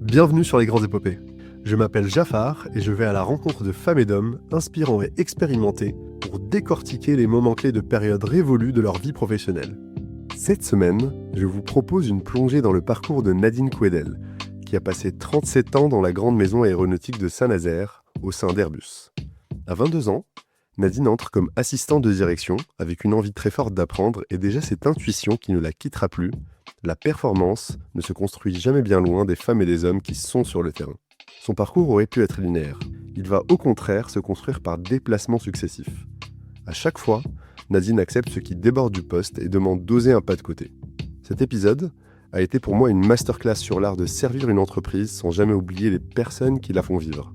Bienvenue sur Les Grandes Épopées. Je m'appelle Jafar et je vais à la rencontre de femmes et d'hommes inspirants et expérimentés pour décortiquer les moments clés de périodes révolues de leur vie professionnelle. Cette semaine, je vous propose une plongée dans le parcours de Nadine Quedel, qui a passé 37 ans dans la grande maison aéronautique de Saint-Nazaire, au sein d'Airbus. À 22 ans, Nadine entre comme assistante de direction, avec une envie très forte d'apprendre et déjà cette intuition qui ne la quittera plus. La performance ne se construit jamais bien loin des femmes et des hommes qui sont sur le terrain. Son parcours aurait pu être linéaire. Il va au contraire se construire par déplacements successifs. À chaque fois, Nadine accepte ce qui déborde du poste et demande d'oser un pas de côté. Cet épisode a été pour moi une masterclass sur l'art de servir une entreprise sans jamais oublier les personnes qui la font vivre.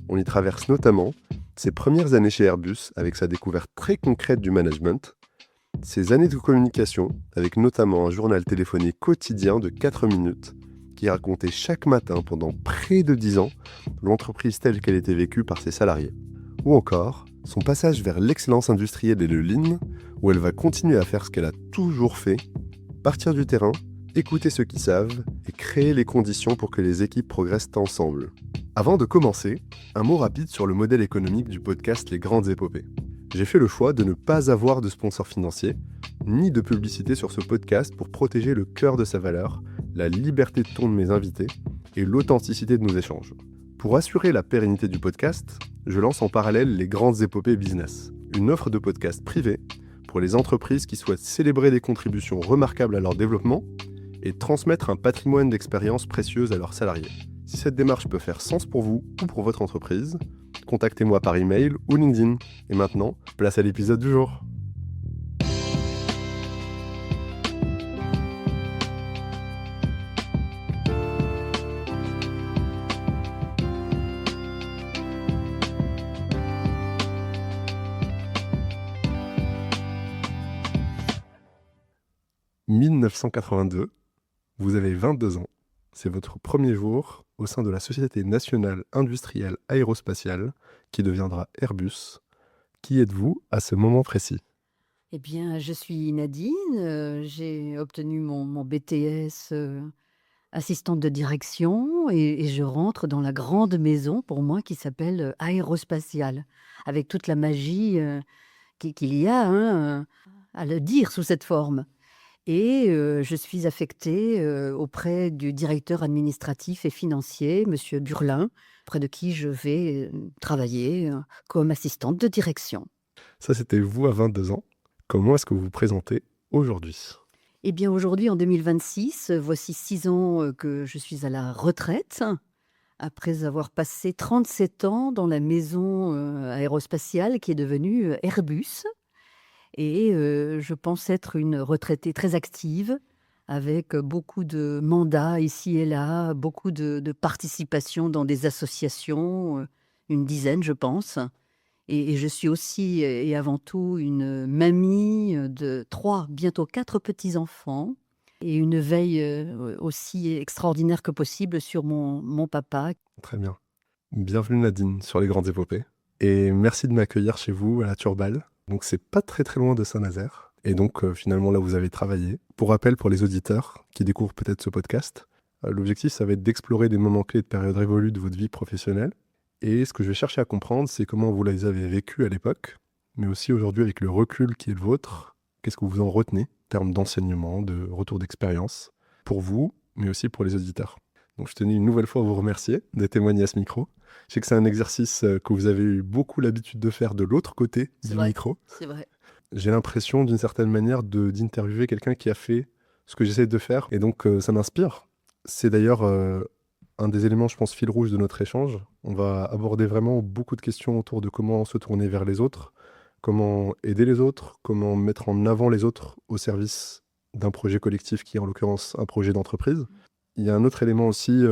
On y traverse notamment ses premières années chez Airbus avec sa découverte très concrète du management, ses années de communication, avec notamment un journal téléphonique quotidien de 4 minutes qui racontait chaque matin pendant près de 10 ans l'entreprise telle qu'elle était vécue par ses salariés. Ou encore, son passage vers l'excellence industrielle et le lean, où elle va continuer à faire ce qu'elle a toujours fait, partir du terrain, écouter ceux qui savent et créer les conditions pour que les équipes progressent ensemble. Avant de commencer, un mot rapide sur le modèle économique du podcast Les Grandes Épopées. J'ai fait le choix de ne pas avoir de sponsor financier, ni de publicité sur ce podcast pour protéger le cœur de sa valeur, la liberté de ton de mes invités et l'authenticité de nos échanges. Pour assurer la pérennité du podcast, je lance en parallèle Les Grandes Épopées Business, une offre de podcast privé pour les entreprises qui souhaitent célébrer des contributions remarquables à leur développement et transmettre un patrimoine d'expériences précieuses à leurs salariés. Si cette démarche peut faire sens pour vous ou pour votre entreprise, contactez-moi par email ou LinkedIn. Et maintenant, place à l'épisode du jour. « 1982, vous avez 22 ans. C'est votre premier jour au sein de la Société nationale industrielle aérospatiale qui deviendra Airbus. Qui êtes-vous à ce moment précis ? Eh bien, je suis Nadine, j'ai obtenu mon BTS assistante de direction et je rentre dans la grande maison pour moi qui s'appelle aérospatiale, avec toute la magie qu'il y a à le dire sous cette forme. Et je suis affectée auprès du directeur administratif et financier, Monsieur Burlin, auprès de qui je vais travailler comme assistante de direction. Ça, c'était vous à 22 ans. Comment est-ce que vous vous présentez aujourd'hui ? Eh bien, aujourd'hui, en 2026, voici 6 ans que je suis à la retraite, après avoir passé 37 ans dans la maison aérospatiale qui est devenue Airbus. Et je pense être une retraitée très active, avec beaucoup de mandats ici et là, beaucoup de participation dans des associations, une dizaine, je pense. Et je suis aussi et avant tout une mamie de 3, bientôt 4 petits-enfants et une veille aussi extraordinaire que possible sur mon papa. Très bien. Bienvenue Nadine sur Les Grandes Épopées. Et merci de m'accueillir chez vous à la Turballe. Donc c'est pas très très loin de Saint-Nazaire. Et donc finalement là vous avez travaillé. Pour rappel pour les auditeurs qui découvrent peut-être ce podcast, l'objectif ça va être d'explorer des moments clés de périodes révolues de votre vie professionnelle. Et ce que je vais chercher à comprendre, c'est comment vous les avez vécus à l'époque, mais aussi aujourd'hui avec le recul qui est le vôtre, qu'est-ce que vous en retenez en termes d'enseignement, de retour d'expérience, pour vous, mais aussi pour les auditeurs. Donc je tenais une nouvelle fois à vous remercier de témoigner à ce micro. Je sais que c'est un exercice que vous avez eu beaucoup l'habitude de faire de l'autre côté C'est du vrai, micro. c'est vrai. J'ai l'impression d'une certaine manière d'interviewer quelqu'un qui a fait ce que j'essaie de faire, et donc ça m'inspire. C'est d'ailleurs un des éléments, je pense, fil rouge de notre échange. On va aborder vraiment beaucoup de questions autour de comment se tourner vers les autres, comment aider les autres, comment mettre en avant les autres au service d'un projet collectif qui est en l'occurrence un projet d'entreprise. Il y a un autre élément aussi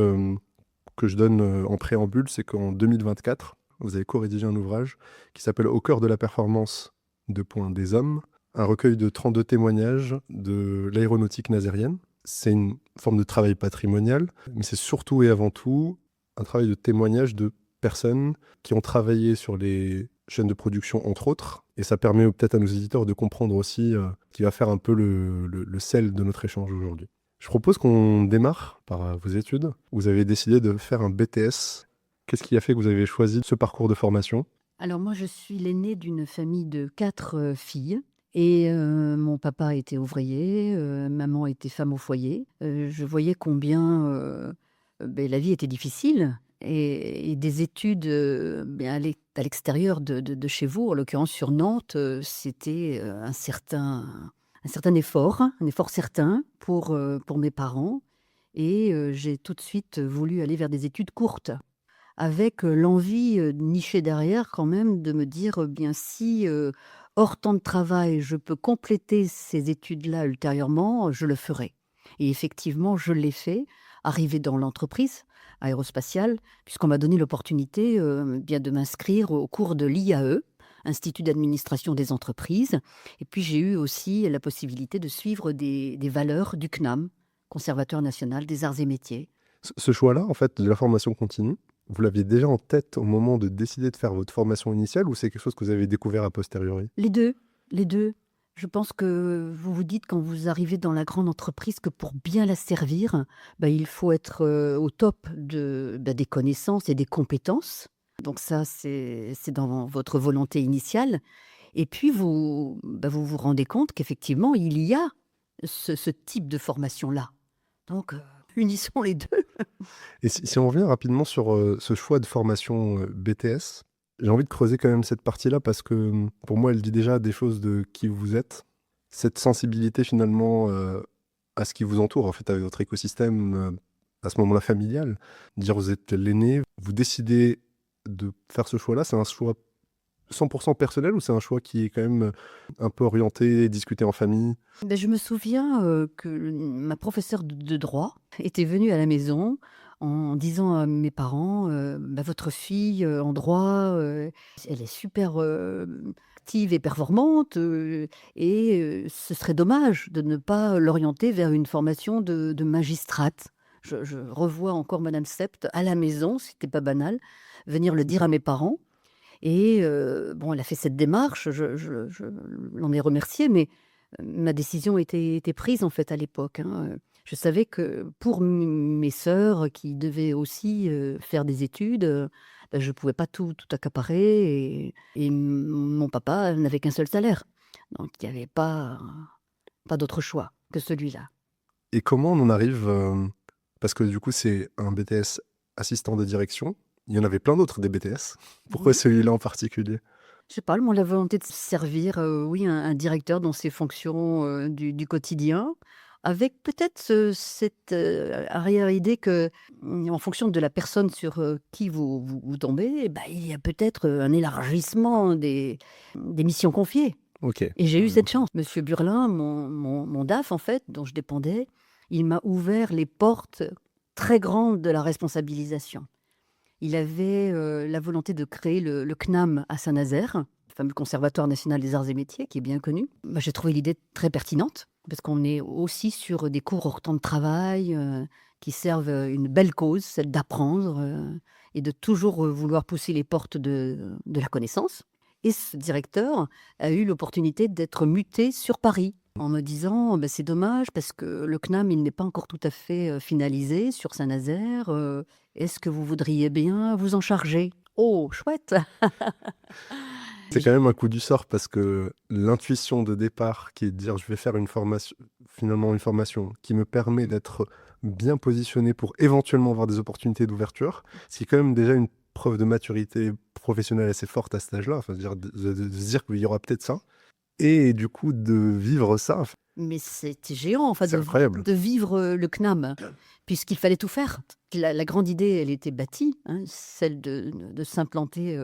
que je donne en préambule, c'est qu'en 2024, vous avez co-rédigé un ouvrage qui s'appelle « Au cœur de la performance, des hommes », un recueil de 32 témoignages de l'aéronautique nazérienne. C'est une forme de travail patrimonial, mais c'est surtout et avant tout un travail de témoignage de personnes qui ont travaillé sur les chaînes de production, entre autres. Et ça permet peut-être à nos éditeurs de comprendre aussi, qui va faire un peu le sel de notre échange aujourd'hui. Je propose qu'on démarre par vos études. Vous avez décidé de faire un BTS. Qu'est-ce qui a fait que vous avez choisi ce parcours de formation? Alors moi, je suis l'aînée d'une famille de 4 filles et mon papa était ouvrier, maman était femme au foyer. Je voyais combien, la vie était difficile et des études, à l'extérieur de chez vous, en l'occurrence sur Nantes, c'était, un certain effort, hein, un effort certain pour mes parents et j'ai tout de suite voulu aller vers des études courtes. Avec, l'envie, nichée derrière quand même de me dire, bien si, hors temps de travail, je peux compléter ces études-là ultérieurement, je le ferai. Et effectivement, je l'ai fait, arrivée dans l'entreprise aérospatiale, puisqu'on m'a donné l'opportunité, bien de m'inscrire au cours de l'IAE, Institut d'administration des entreprises. Et puis j'ai eu aussi la possibilité de suivre des valeurs du CNAM, Conservatoire national des arts et métiers. Ce choix-là, en fait, de la formation continue, vous l'aviez déjà en tête au moment de décider de faire votre formation initiale ou c'est quelque chose que vous avez découvert a posteriori? Les 2, les 2. Je pense que vous vous dites quand vous arrivez dans la grande entreprise que pour bien la servir, il faut être, au top des connaissances et des compétences. Donc ça, c'est dans votre volonté initiale et puis vous vous rendez compte qu'effectivement il y a ce type de formation-là. Donc, unissons les 2. Et si on revient rapidement sur ce choix de formation BTS, j'ai envie de creuser quand même cette partie-là parce que pour moi, elle dit déjà des choses de qui vous êtes. Cette sensibilité finalement à ce qui vous entoure, en fait, avec votre écosystème à ce moment-là familial. Dire vous êtes l'aîné, vous décidez de faire ce choix-là, c'est un choix 100% personnel ou c'est un choix qui est quand même un peu orienté, discuté en famille? Je me souviens, que ma professeure de droit était venue à la maison en disant à mes parents, «Votre fille, en droit, elle est super, active et performante, ce serait dommage de ne pas l'orienter vers une formation de magistrate». Je revois encore madame Sept à la maison, c'était pas banal, venir le dire à mes parents et elle a fait cette démarche, je l'en ai remerciée, mais ma décision était prise, en fait, à l'époque, hein, Je savais que pour mes sœurs qui devaient aussi, faire des études, je ne pouvais pas tout accaparer et mon papa n'avait qu'un seul salaire. Donc il y avait pas d'autre choix que celui-là. Et comment on en arrive, parce que du coup, c'est un BTS assistant de direction. Il y en avait plein d'autres des BTS. Pourquoi Oui. celui-là en particulier? Je sais pas, la volonté de servir, oui, un directeur dans ses fonctions, du quotidien, avec peut-être cette, arrière-idée que, en fonction de la personne sur, qui vous tombez, il y a peut-être, un élargissement des missions confiées OK. et j'ai eu cette chance. Monsieur Burlin, mon DAF, en fait, dont je dépendais, il m'a ouvert les portes très grandes de la responsabilisation. Il avait, la volonté de créer le CNAM à Saint-Nazaire, le fameux Conservatoire national des arts et métiers qui est bien connu. J'ai trouvé l'idée très pertinente parce qu'on est aussi sur des cours hors temps de travail, qui servent, une belle cause, celle d'apprendre, et de toujours, vouloir pousser les portes de la connaissance et ce directeur a eu l'opportunité d'être muté sur Paris en me disant: «C'est dommage parce que le CNAM, il n'est pas encore tout à fait, finalisé sur Saint-Nazaire, est-ce que vous voudriez bien vous en charger?» Oh, chouette! C'est quand même un coup du sort parce que l'intuition de départ qui est de dire: «Je vais faire une formation», finalement une formation qui me permet d'être bien positionné pour éventuellement avoir des opportunités d'ouverture, ce qui est quand même déjà une preuve de maturité professionnelle assez forte à cet âge-là. Enfin, de se dire qu'il y aura peut-être ça et du coup de vivre ça, Mais c'était géant, enfin c'est de incroyable. de vivre, le CNAM, puisqu'il fallait tout faire. La grande idée, elle était bâtie, hein, celle de s'implanter,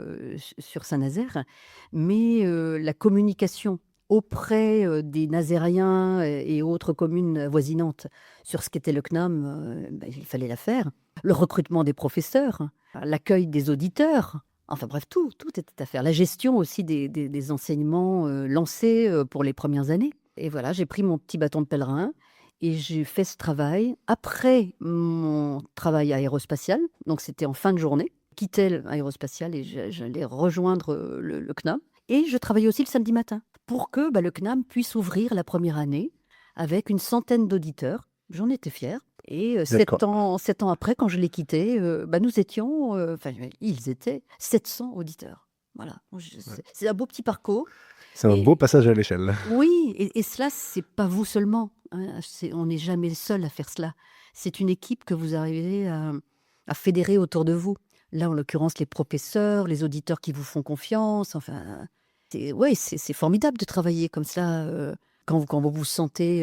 sur Saint-Nazaire, mais la communication auprès, des Nazériens et autres communes avoisinantes sur ce qu'était le CNAM, il fallait la faire. Le recrutement des professeurs, l'accueil des auditeurs, enfin bref, tout était à faire. La gestion aussi des enseignements, lancés, pour les premières années. Et voilà, j'ai pris mon petit bâton de pèlerin et j'ai fait ce travail après mon travail aérospatial. Donc c'était en fin de journée. Je quittais l'aérospatial et j'allais rejoindre le CNAM. Et je travaillais aussi le samedi matin pour que le CNAM puisse ouvrir la première année avec une centaine d'auditeurs J'en étais fière et D'accord. 7 ans après, quand je l'ai quitté, nous étions, enfin, ils étaient 700 auditeurs. Voilà, donc je Ouais. c'est un beau petit parcours C'est un beau et passage à l'échelle. oui et cela, c'est pas vous seulement, hein, on n'est jamais seul à faire cela. C'est une équipe que vous arrivez à fédérer autour de vous. Là, en l'occurrence, les professeurs, les auditeurs qui vous font confiance, enfin, c'est formidable de travailler comme ça, quand vous vous sentez,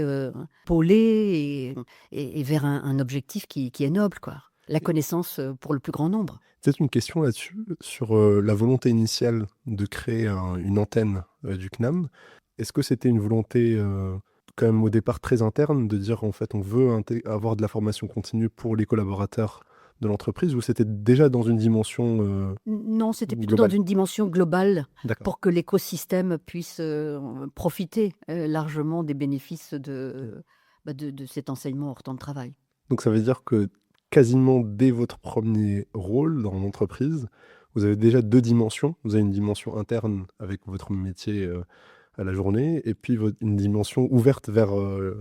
épaulé et vers un objectif qui est noble, quoi. La Et connaissance, pour le plus grand nombre. peut-être une question là-dessus, sur, la volonté initiale de créer une antenne, du CNAM. Est-ce que c'était une volonté, quand même au départ très interne de dire en fait on veut avoir de la formation continue pour les collaborateurs de l'entreprise ou c'était déjà dans une dimension, Non, c'était plutôt dans globale? une dimension globale D'accord. pour que l'écosystème puisse, profiter, largement des bénéfices de cet enseignement hors temps de travail. Donc ça veut dire que quasiment dès votre premier rôle dans l'entreprise, vous avez déjà 2 dimensions. Vous avez une dimension interne avec votre métier, à la journée et puis une dimension ouverte vers,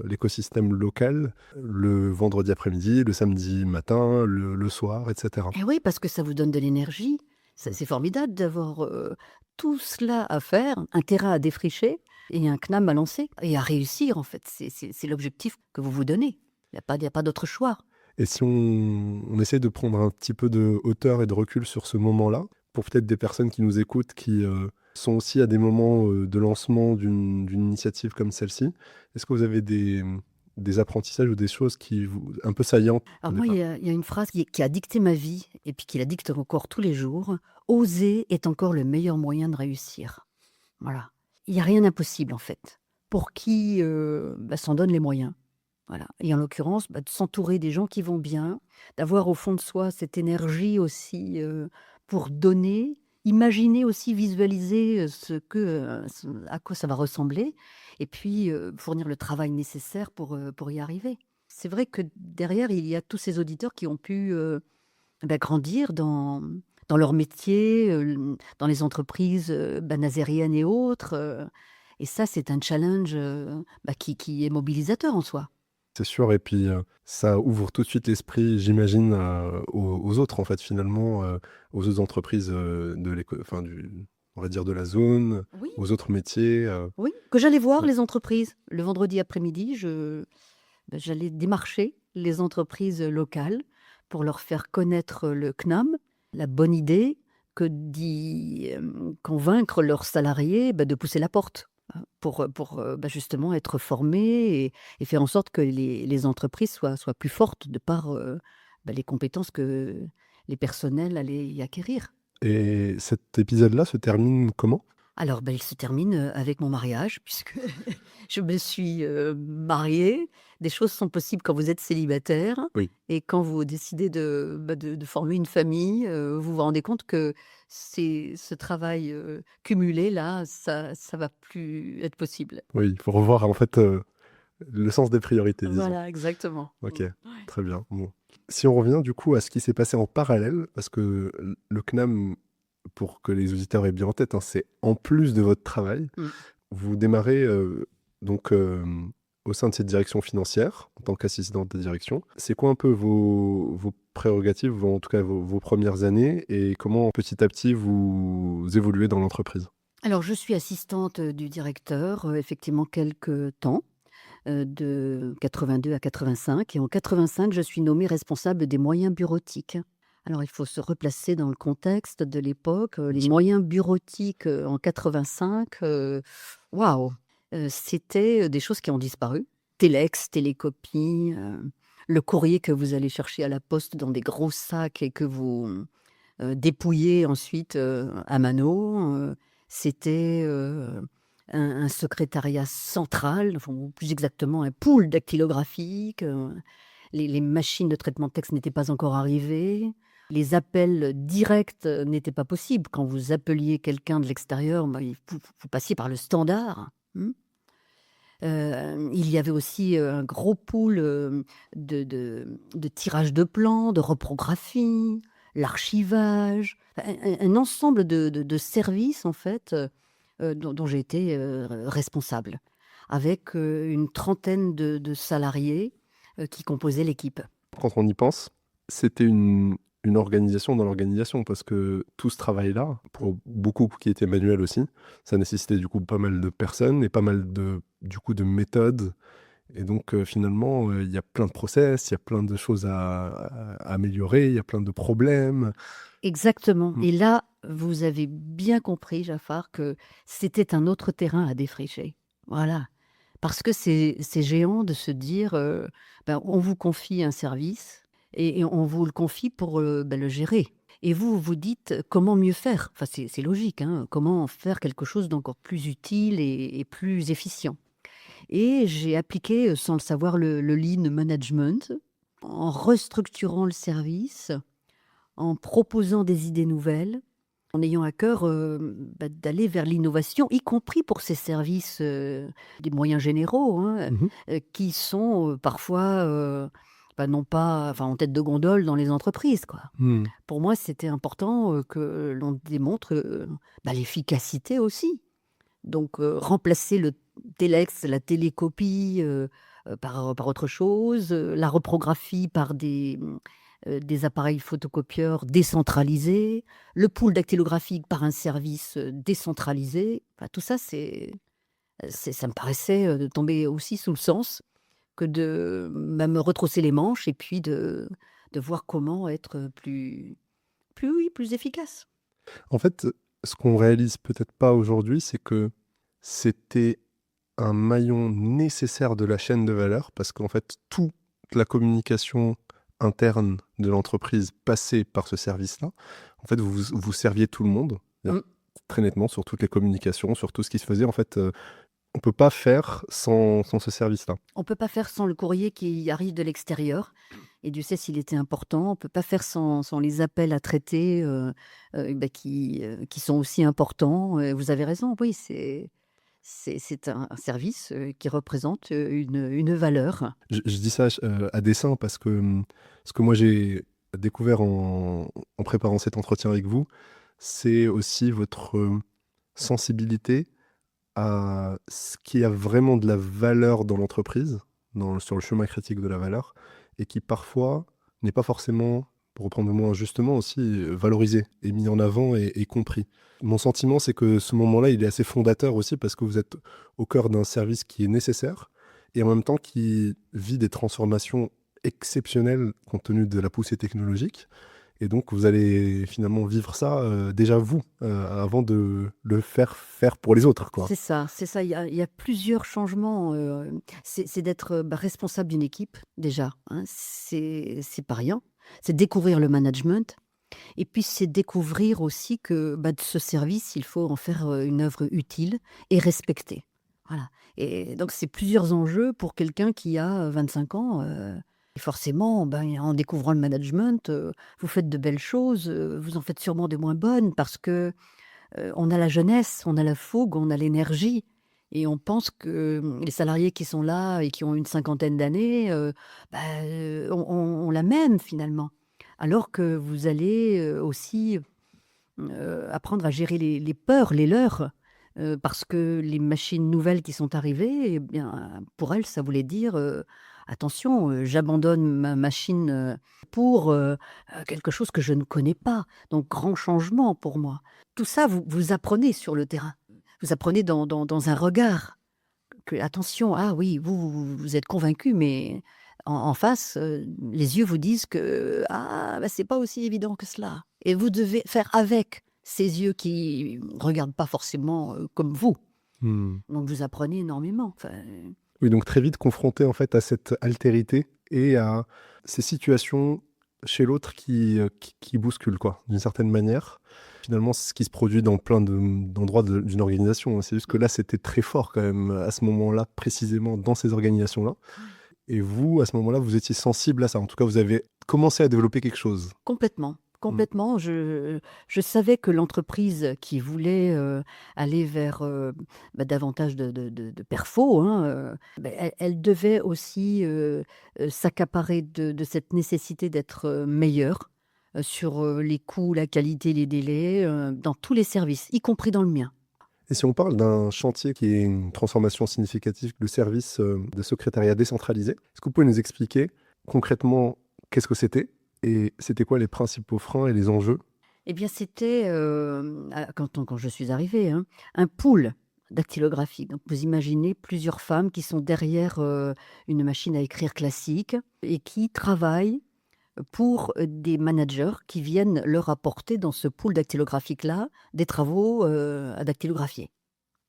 l'écosystème local, le vendredi après-midi, le samedi matin, le soir et cetera. Et oui, parce que ça vous donne de l'énergie. Mmh. C'est formidable d'avoir, tout cela à faire, un terrain à défricher et un CNAM à lancer et à réussir en fait. C'est l'objectif que vous vous donnez. Il y a pas d'autre choix. Et si on essaie de prendre un petit peu de hauteur et de recul sur ce moment-là, pour peut-être des personnes qui nous écoutent, qui, sont aussi à des moments, de lancement d'une initiative comme celle-ci, est-ce que vous avez des apprentissages ou des choses qui vous un peu saillantes au Alors moi, il départ? y a il y a une phrase qui a dicté ma vie et puis qui la dicte encore tous les jours: «Oser est encore le meilleur moyen de réussir». Voilà. Il y a rien d'impossible en fait, pour qui, s'en donne les moyens. Voilà et en l'occurrence, de s'entourer des gens qui vont bien, d'avoir au fond de soi cette énergie aussi, pour donner, imaginer aussi, visualiser, à quoi ça va ressembler et puis, fournir le travail nécessaire pour y arriver. C'est vrai que derrière, il y a tous ces auditeurs qui ont pu, grandir dans leur métier, dans les entreprises, nazériennes et autres, et ça, c'est un challenge, qui est mobilisateur en soi. C'est sûr et puis, ça ouvre tout de suite l'esprit, j'imagine, aux autres en fait finalement, aux autres entreprises, de enfin on va dire de la zone, Oui. aux autres métiers, Oui, que j'allais voir ouais. les entreprises. Le vendredi après-midi, j'allais démarcher les entreprises, locales pour leur faire connaître le CNAM, la bonne idée que d'y, convaincre leurs salariés, de pousser la porte, hein, pour, justement être formés et faire en sorte que les entreprises soient plus fortes de par, les compétences que les personnels allaient y acquérir. Et cet épisode-là se termine comment? Alors, il se termine, avec mon mariage puisque je me suis, mariée. Des choses sont possibles quand vous êtes célibataire Oui. et quand vous décidez de former une famille, vous vous rendez compte que ce travail, cumulé là, ça va plus être possible. Oui, il faut revoir en fait, le sens des priorités disons. Voilà, exactement. OK, Ouais. très bien. Bon. Si on revient du coup à ce qui s'est passé en parallèle, parce que le CNAM, pour que les auditeurs aient bien en tête, hein, c'est en plus de votre travail. Mmh. Vous démarrez, donc au sein de cette direction financière, en tant qu'assistante de direction. C'est quoi un peu vos prérogatives, en tout cas vos 1res années et comment petit à petit vous évoluez dans l'entreprise? Alors je suis assistante, du directeur, effectivement quelque temps. De 82 à 85 et en 85, je suis nommée responsable des moyens bureautiques. Alors il faut se replacer dans le contexte de l'époque, Bien les sûr. moyens bureautiques, en 85, waouh! C'était, des choses qui ont disparu. Téléx, télécopie, le courrier que vous allez chercher à la poste dans des gros sacs et que vous, dépouillez ensuite, à mano, c'était, un secrétariat central, enfin, ou plus exactement un pool dactylographique, les machines de traitement de texte n'étaient pas encore arrivées. Les appels directs, n'étaient pas possibles. Quand vous appeliez quelqu'un de l'extérieur, il vous passiez par le standard, mmh. Il y avait aussi, un gros pool, de tirage de plans, de reprographie, l'archivage, un ensemble de services en fait, dont j'ai été, responsable avec, une trentaine de salariés, qui composaient l'équipe. Quand on y pense, c'était une organisation dans l'organisation parce que tout ce travail-là, pour beaucoup qui étaient manuels aussi, ça nécessitait du coup pas mal de personnes et pas mal de méthodes. Et donc finalement, il y a plein de process, il y a plein de choses à améliorer, il y a plein de problèmes. Exactement. Mm. Et là, vous avez bien compris, Jafar, que c'était un autre terrain à défricher. Voilà. Parce que c'est géant de se dire, ben, on vous confie un service et on vous le confie pour ben, le gérer. Et vous vous dites comment mieux faire. Enfin, c'est logique, hein, comment faire quelque chose d'encore plus utile et plus efficient. Et j'ai appliqué, sans le savoir, le lean management en restructurant le service, en proposant des idées nouvelles, en ayant à cœur bah, d'aller vers l'innovation, y compris pour ces services des moyens généraux, hein, Mhm. qui sont parfois bah, non pas enfin, en tête de gondole dans les entreprises, quoi. Mm. Pour moi, c'était important que l'on démontre bah, l'efficacité aussi. Donc, remplacer le téléx, la télécopie par autre chose, la reprographie par des appareils photocopieurs décentralisés, le pool dactylographique par un service décentralisé. Enfin, tout ça, ça me paraissait de tomber aussi sous le sens que de bah, me retrousser les manches et puis de voir comment être oui, plus efficace. En fait, ce qu'on réalise peut-être pas aujourd'hui, c'est que c'était un maillon nécessaire de la chaîne de valeur parce qu'en fait, toute la communication interne de l'entreprise passait par ce service-là. En fait, vous serviez tout le monde, c'est-à-dire Mm. très nettement sur toutes les communications, sur tout ce qui se faisait. En fait, on peut pas faire sans ce service-là. On peut pas faire sans le courrier qui arrive de l'extérieur. Et Dieu sait s'il était important. On peut pas faire sans les appels à traiter bah, qui sont aussi importants. Vous avez raison, oui, c'est un service qui représente une valeur. Je dis ça à dessein parce que ce que moi j'ai découvert en préparant cet entretien avec vous, c'est aussi votre sensibilité à ce qui a vraiment de la valeur dans l'entreprise, sur le chemin critique de la valeur, et qui parfois n'est pas forcément, pour reprendre le mot injustement, aussi valorisé et mis en avant et compris. Mon sentiment, c'est que ce moment-là, il est assez fondateur aussi parce que vous êtes au cœur d'un service qui est nécessaire et en même temps qui vit des transformations exceptionnelles compte tenu de la poussée technologique. Et donc, vous allez finalement vivre ça déjà vous, avant de le faire pour les autres, quoi. C'est ça, c'est ça. Il y a plusieurs changements. C'est d'être bah, responsable d'une équipe, déjà, hein. C'est pas rien. C'est découvrir le management. Et puis, c'est découvrir aussi que bah, de ce service, il faut en faire une œuvre utile et respectée. Voilà. Et donc, c'est plusieurs enjeux pour quelqu'un qui a 25 ans. Et forcément, ben, en découvrant le management, vous faites de belles choses, vous en faites sûrement de moins bonnes parce que on a la jeunesse, on a la fougue, on a l'énergie et on pense que les salariés qui sont là et qui ont une cinquantaine d'années, bah, ont la même finalement. Alors que vous allez, aussi, apprendre à gérer les peurs, les leurs, parce que les machines nouvelles qui sont arrivées et bien, pour elles, ça voulait dire, «Attention, j'abandonne ma machine, pour, quelque chose que je ne connais pas». Donc grand changement pour moi. Tout ça, vous apprenez sur le terrain. Vous apprenez dans un regard que attention, ah oui, vous êtes convaincu, mais en face, les yeux vous disent que, ah, bah, c'est pas aussi évident que cela et vous devez faire avec ces yeux qui regardent pas forcément, comme vous. Hmm. Donc vous apprenez énormément, enfin, Oui, donc très vite confronté en fait à cette altérité et à ces situations chez l'autre qui bousculent, quoi, d'une certaine manière. Finalement, c'est ce qui se produit dans plein d'endroits d'une organisation, hein. C'est juste que là, c'était très fort quand même, à ce moment-là, précisément dans ces organisations-là. Et vous, à ce moment-là, vous étiez sensible à ça. En tout cas, vous avez commencé à développer quelque chose. complètement, Mm. complètement. Je savais que l'entreprise qui voulait, aller vers, bah, davantage de perfo, hein, bah, elle devait aussi, s'accaparer de cette nécessité d'être, meilleure, sur, les coûts, la qualité, les délais, dans tous les services, y compris dans le mien. Et si on parle d'un chantier qui est une transformation significative, le service de secrétariat décentralisé, est-ce que vous pouvez nous expliquer concrètement qu'est-ce que c'était et c'était quoi les principaux freins et les enjeux? Eh bien, c'était, quand je suis arrivée, hein, un pool dactylographique. Donc vous imaginez plusieurs femmes qui sont derrière, une machine à écrire classique et qui travaillent pour, des managers qui viennent leur apporter dans ce pool dactylographique-là, des travaux, à dactylographier.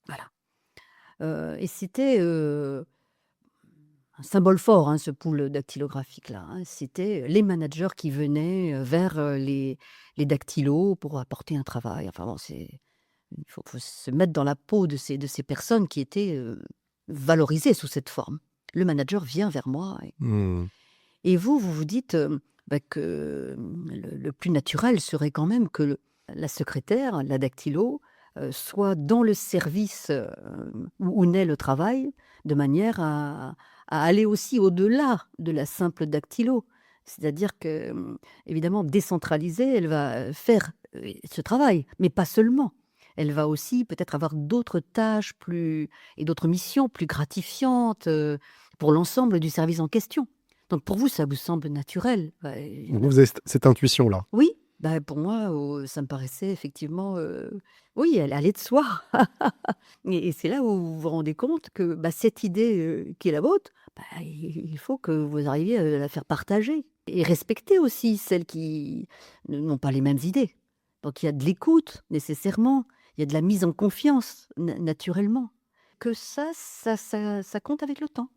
Voilà, et c'était, un symbole fort, hein, ce pool dactylographique-là, hein. C'était les managers qui venaient, vers, les dactylos pour apporter un travail. Enfin bon, il faut se mettre dans la peau de ces personnes qui étaient, valorisées sous cette forme. Le manager vient vers moi Mmh. et vous vous dites, que, le plus naturel serait quand même que la secrétaire, la dactylo, soit dans le service, où naît le travail, de manière à aller aussi au-delà de la simple dactylo. C'est-à-dire que, évidemment, décentralisée, elle va, faire, ce travail, mais pas seulement. Elle va aussi peut-être avoir d'autres tâches plus et d'autres missions plus gratifiantes, pour l'ensemble du service en question. Donc pour vous, ça vous semble naturel? Bah, Donc vous avez cette intuition-là. oui, bah, pour moi, ça me paraissait effectivement, oui, elle allait de soi. Et c'est là où vous vous rendez compte que, bah, cette idée, qui est la vôtre, bah, il faut que vous arriviez à la faire partager et respecter aussi celles qui n'ont pas les mêmes idées. Donc il y a de l'écoute nécessairement, il y a de la mise en confiance naturellement. Que ça compte avec le temps.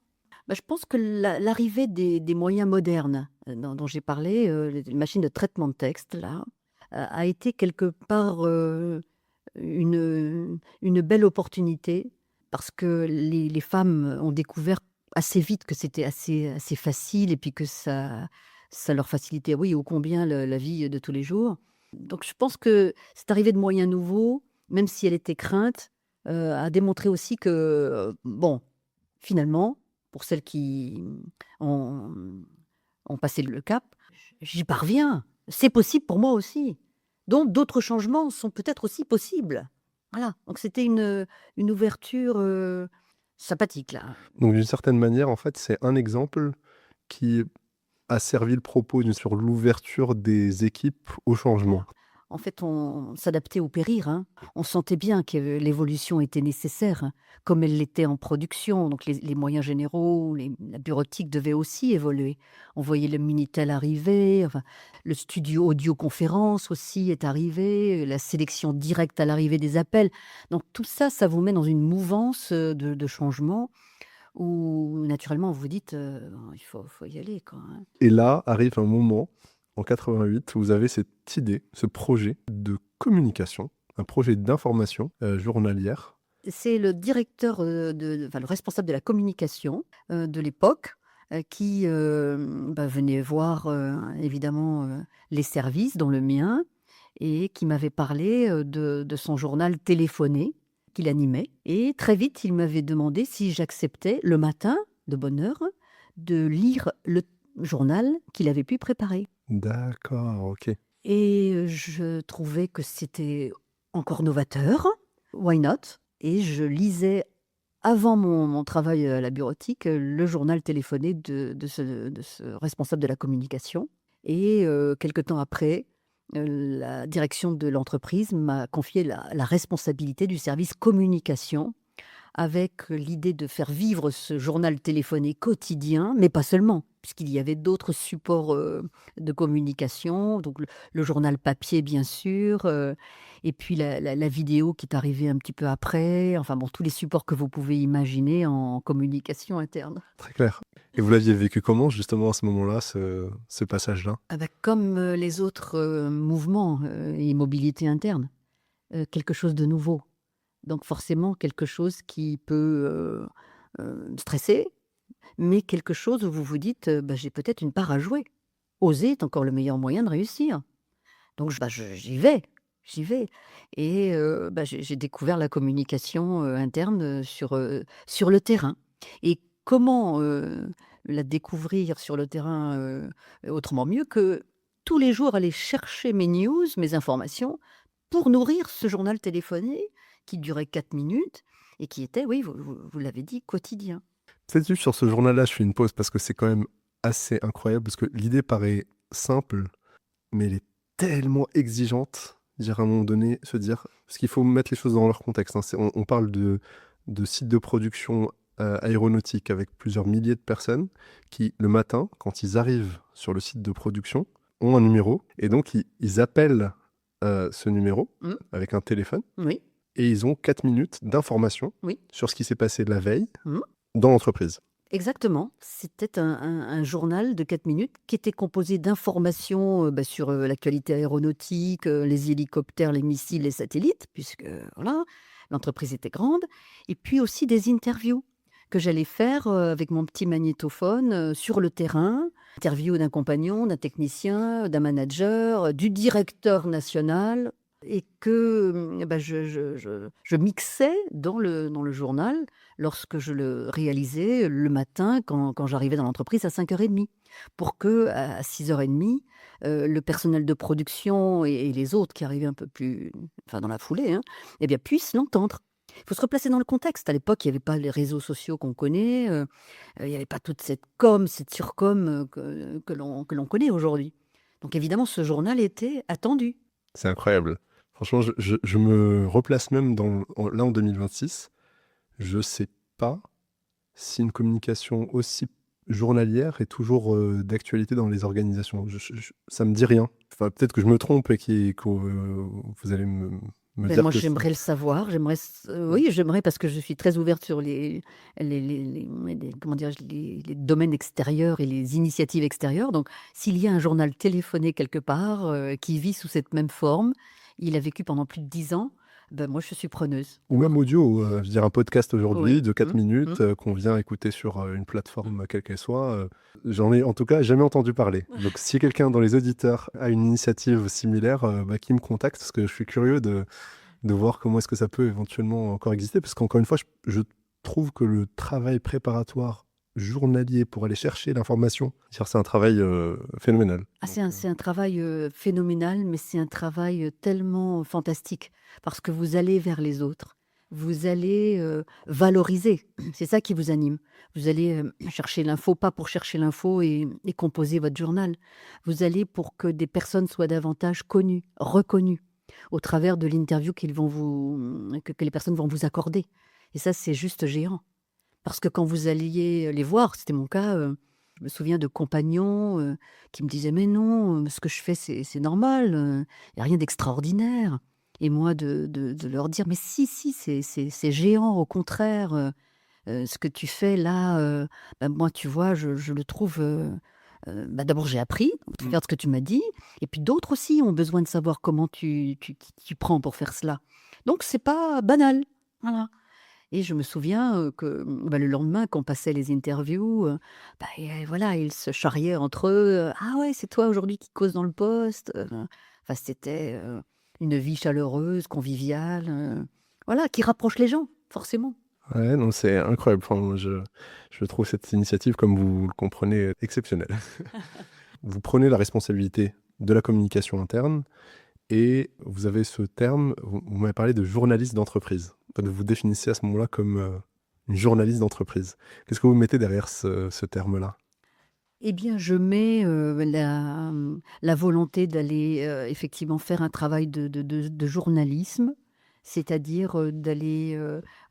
Bah, je pense que l'arrivée des moyens modernes, dont j'ai parlé, les machines de traitement de texte là, a été quelque part, une belle opportunité parce que les femmes ont découvert assez vite que c'était assez facile et puis que ça leur facilitait, oui, ô combien la vie de tous les jours. Donc je pense que cette arrivée de moyens nouveaux, même si elle était crainte, a démontré aussi que, bon, finalement, pour celles qui ont ont passé le cap, j'y parviens. C'est possible pour moi aussi. Donc d'autres changements sont peut-être aussi possibles. Voilà, donc c'était une ouverture, sympathique là. Donc d'une certaine manière, en fait, c'est un exemple qui a servi le propos sur l'ouverture des équipes au changement. En fait, on s'adaptait au périr, hein. On sentait bien que l'évolution était nécessaire, hein, comme elle l'était en production. Donc les moyens généraux, la bureautique devait aussi évoluer. On voyait le Minitel arriver, enfin, le studio audioconférence aussi est arrivé, la sélection directe à l'arrivée des appels. Donc tout ça, ça vous met dans une mouvance, de changement où naturellement vous vous dites, «Il faut y aller quoi, hein». Et là arrive un moment, en 88, où vous avez cette idée, ce projet de communication, un projet d'information, journalière. C'est le directeur, enfin le responsable de la communication, de l'époque, qui, bah, venait voir, évidemment, les services, dont le mien, et qui m'avait parlé, de son journal téléphoné qu'il animait, et très vite, il m'avait demandé si j'acceptais le matin, de bonne heure, de lire le journal qu'il avait pu préparer, D'accord, OK. et je trouvais que c'était encore novateur. Why not? Et je lisais avant mon travail à la bureautique, le journal téléphoné de ce responsable de la communication, et quelque temps après, la direction de l'entreprise m'a confié la responsabilité du service communication, avec l'idée de faire vivre ce journal téléphoné quotidien, mais pas seulement, puisqu'il y avait d'autres supports, de communication, donc le journal papier bien sûr, et puis la vidéo qui est arrivée un petit peu après, enfin bon, tous les supports que vous pouvez imaginer en communication interne. Très clair. Et vous l'aviez vécu comment justement à ce moment-là, ce passage-là? Ah bah, comme, les autres, mouvements, et mobilité interne, quelque chose de nouveau. Donc forcément quelque chose qui peut, stresser, mais quelque chose où vous vous dites, «Bah, j'ai peut-être une part à jouer». Oser est encore le meilleur moyen de réussir. Donc j'y vais, et bah, j'ai découvert la communication, interne, sur le terrain, et comment, la découvrir sur le terrain, autrement mieux que tous les jours aller chercher mes news, mes informations pour nourrir ce journal téléphoné qui durait 4 minutes et qui était, oui, vous l'avez dit, quotidien. Peut-être juste sur ce journal-là, je fais une pause parce que c'est quand même assez incroyable, parce que l'idée paraît simple, mais elle est tellement exigeante, je dirais à un moment donné, se dire, parce qu'il faut mettre les choses dans leur contexte, hein. On parle de sites de production aéronautique avec plusieurs milliers de personnes qui, le matin, quand ils arrivent sur le site de production, ont un numéro, et donc ils appellent ce numéro Mm. avec un téléphone, Oui, et ils ont 4 minutes d'information oui. sur ce qui s'est passé la veille Mm. dans l'entreprise. Exactement. C'était un journal de 4 minutes qui était composé d'informations sur l'actualité aéronautique, les hélicoptères, les missiles, les satellites, puisque voilà, l'entreprise était grande, et puis aussi des interviews que j'allais faire avec mon petit magnétophone sur le terrain. Interview d'un compagnon, d'un technicien, d'un manager, du directeur national, et que je mixais dans le journal lorsque je le réalisais le matin quand j'arrivais dans l'entreprise à 5h30, pour que à 6h30, le personnel de production et les autres qui arrivaient un peu plus enfin dans la foulée, hein, eh bien puissent l'entendre. Il faut se replacer dans le contexte. À l'époque, il n'y avait pas les réseaux sociaux qu'on connaît, il n'y avait pas toute cette com, cette surcom, que l'on connaît aujourd'hui. Donc évidemment, ce journal était attendu. C'est incroyable. Franchement, je me replace même là en 2026. Je ne sais pas si une communication aussi journalière est toujours d'actualité dans les organisations. Ça me dit rien. Enfin, peut-être que je me trompe et que vous allez me Ben, dire moi, que j'aimerais le savoir. Oui, j'aimerais parce que je suis très ouverte sur comment dirais-je, les domaines extérieurs et les initiatives extérieures. Donc, s'il y a un journal téléphoné quelque part qui vit sous cette même forme, il a vécu pendant plus de 10 ans, ben, moi, je suis preneuse. ou même audio, je veux dire un podcast aujourd'hui Oui. de 4 minutes qu'on vient écouter sur une plateforme quelle qu'elle soit. J'en ai en tout cas jamais entendu parler. Donc si quelqu'un dans les auditeurs a une initiative similaire, qui me contacte, parce que je suis curieux de voir comment est-ce que ça peut éventuellement encore exister. Parce qu'encore une fois, je trouve que le travail préparatoire journalier pour aller chercher l'information, c'est un travail phénoménal. Ah, c'est un travail phénoménal, mais c'est un travail tellement fantastique parce que vous allez vers les autres. Vous allez valoriser. C'est ça qui vous anime. Vous allez chercher l'info, pas pour chercher l'info et composer votre journal. Vous allez pour que des personnes soient davantage connues, reconnues, au travers de l'interview que les personnes vont vous accorder. Et ça, c'est juste géant. Parce que quand vous alliez les voir, c'était mon cas, je me souviens de compagnons, qui me disaient: «Mais non, ce que je fais, c'est normal, il y a rien d'extraordinaire», et moi de leur dire: «Mais si, si, c'est géant, au contraire, ce que tu fais là, moi, tu vois, je le trouve, d'abord j'ai appris au travers de ce que tu m'as dit, et puis d'autres aussi ont besoin de savoir comment tu prends pour faire cela. Donc c'est pas banal». Voilà. Et je me souviens, que, le lendemain qu'on passait les interviews, et voilà, ils se charriaient entre eux, «Ah ouais, c'est toi aujourd'hui qui cause dans le poste», enfin c'était, une vie chaleureuse, conviviale, voilà, qui rapproche les gens, forcément. Ouais, non, c'est incroyable. Enfin, moi, je trouve cette initiative, comme vous le comprenez, exceptionnelle. Vous prenez la responsabilité de la communication interne et vous avez ce terme, vous m'avez parlé de journaliste d'entreprise. Enfin, vous définissez à ce moment-là comme une journaliste d'entreprise. Qu'est-ce que vous mettez derrière ce terme-là? Eh bien, je mets, la volonté d'aller, effectivement faire un travail de journalisme, c'est-à-dire, d'aller,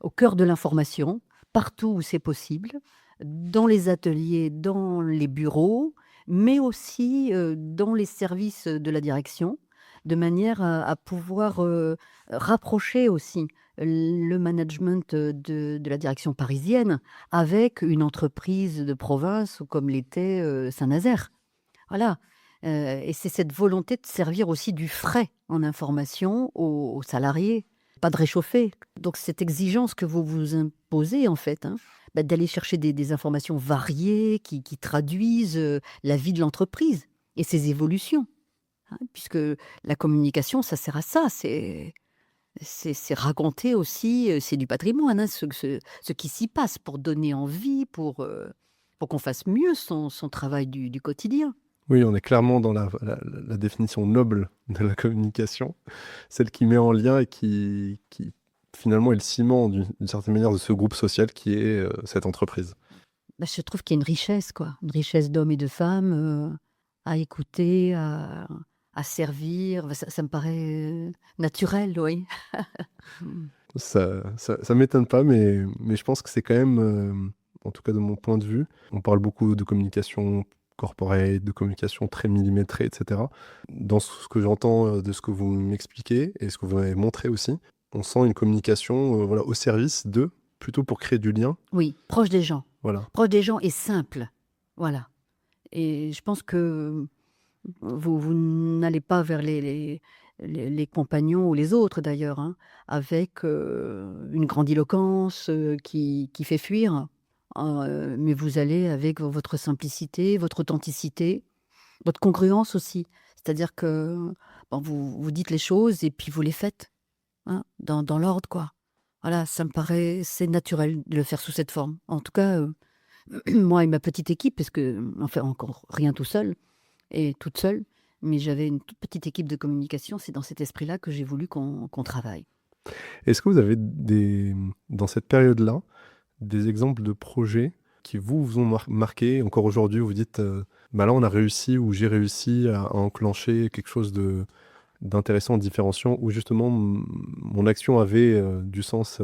au cœur de l'information, partout où c'est possible, dans les ateliers, dans les bureaux, mais aussi, dans les services de la direction, de manière à pouvoir, rapprocher aussi le management, de la direction parisienne avec une entreprise de province comme l'était, Saint-Nazaire. Voilà, et c'est cette volonté de servir aussi du frais en information aux salariés, pas de réchauffer. Donc cette exigence que vous vous imposez en fait, hein, d'aller chercher des informations variées qui traduisent, la vie de l'entreprise et ses évolutions, hein, puisque la communication, ça sert à ça, c'est raconter aussi, c'est du patrimoine, hein, ce qui s'y passe pour donner envie, pour qu'on fasse mieux son travail du quotidien. Oui, on est clairement dans la définition noble de la communication, celle qui met en lien et qui finalement est le ciment d'une certaine manière de ce groupe social qui est cette entreprise. Je trouve qu'il y a une richesse, quoi. Une richesse d'hommes et de femmes à écouter, à servir. Ça me paraît naturel, oui. Ça m'étonne pas, mais je pense que c'est quand même, en tout cas de mon point de vue, on parle beaucoup de communication corporate, de communication très millimétrée, etc. Dans ce que j'entends de ce que vous m'expliquez et ce que vous m'avez montré aussi, on sent une communication voilà, au service d'eux, plutôt pour créer du lien. Oui, proche des gens. Voilà. Proche des gens et simple. Voilà. Et je pense que vous n'allez pas vers les compagnons ou les autres d'ailleurs, hein, avec une grandiloquence qui fait fuir. Mais vous allez avec votre simplicité, votre authenticité, votre congruence aussi. C'est-à-dire que vous dites les choses et puis vous les faites, hein, dans l'ordre, quoi. Voilà, ça me paraît, c'est naturel de le faire sous cette forme. En tout cas, moi et ma petite équipe, parce qu'on fait encore rien tout seul et toute seule, mais j'avais une toute petite équipe de communication. C'est dans cet esprit-là que j'ai voulu qu'on travaille. Est-ce que vous avez dans cette période-là, des exemples de projets qui vous ont marqué, encore aujourd'hui, vous dites, là on a réussi ou j'ai réussi à enclencher quelque chose d'intéressant, différenciant, où justement mon action avait du sens.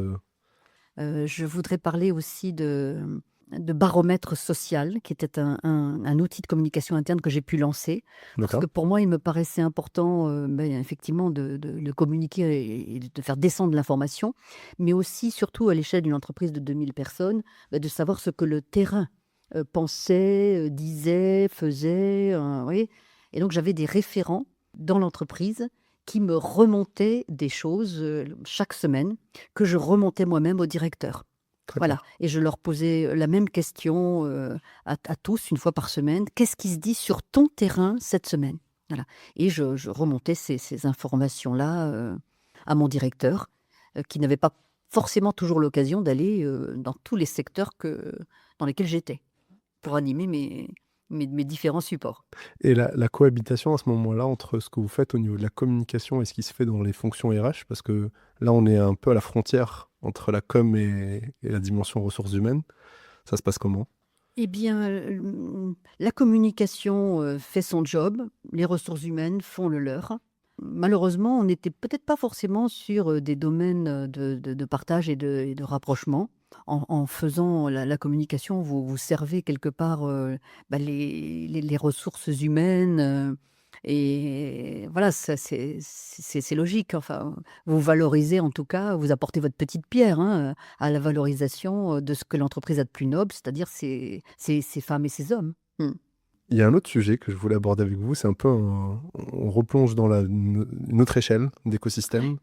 Je voudrais parler aussi de baromètre social, qui était un outil de communication interne que j'ai pu lancer. Parce D'accord. que pour moi, il me paraissait important, effectivement, de communiquer et de faire descendre l'information, mais aussi, surtout à l'échelle d'une entreprise de 2000 personnes, de savoir ce que le terrain pensait, disait, faisait. Vous voyez. Et donc, j'avais des référents dans l'entreprise qui me remontaient des choses chaque semaine, que je remontais moi-même au directeur. Très Voilà, clair. et je leur posais la même question à tous, une fois par semaine. Qu'est-ce qui se dit sur ton terrain cette semaine? Voilà. Et je remontais ces informations-là à mon directeur, qui n'avait pas forcément toujours l'occasion d'aller dans tous les secteurs dans lesquels j'étais, pour animer mes différents supports. Et la cohabitation à ce moment-là entre ce que vous faites au niveau de la communication et ce qui se fait dans les fonctions RH, parce que là on est un peu à la frontière entre la com et la dimension ressources humaines, ça se passe comment? Eh bien, la communication fait son job, les ressources humaines font le leur. Malheureusement, on n'était peut-être pas forcément sur des domaines de partage et de rapprochement. En faisant la communication, vous servez quelque part les ressources humaines. Et voilà, ça, c'est logique. Enfin, vous valorisez en tout cas, vous apportez votre petite pierre, hein, à la valorisation de ce que l'entreprise a de plus noble, c'est-à-dire ces femmes et ces hommes. Mm. Il y a un autre sujet que je voulais aborder avec vous, c'est un peu on replonge dans une autre échelle d'écosystème,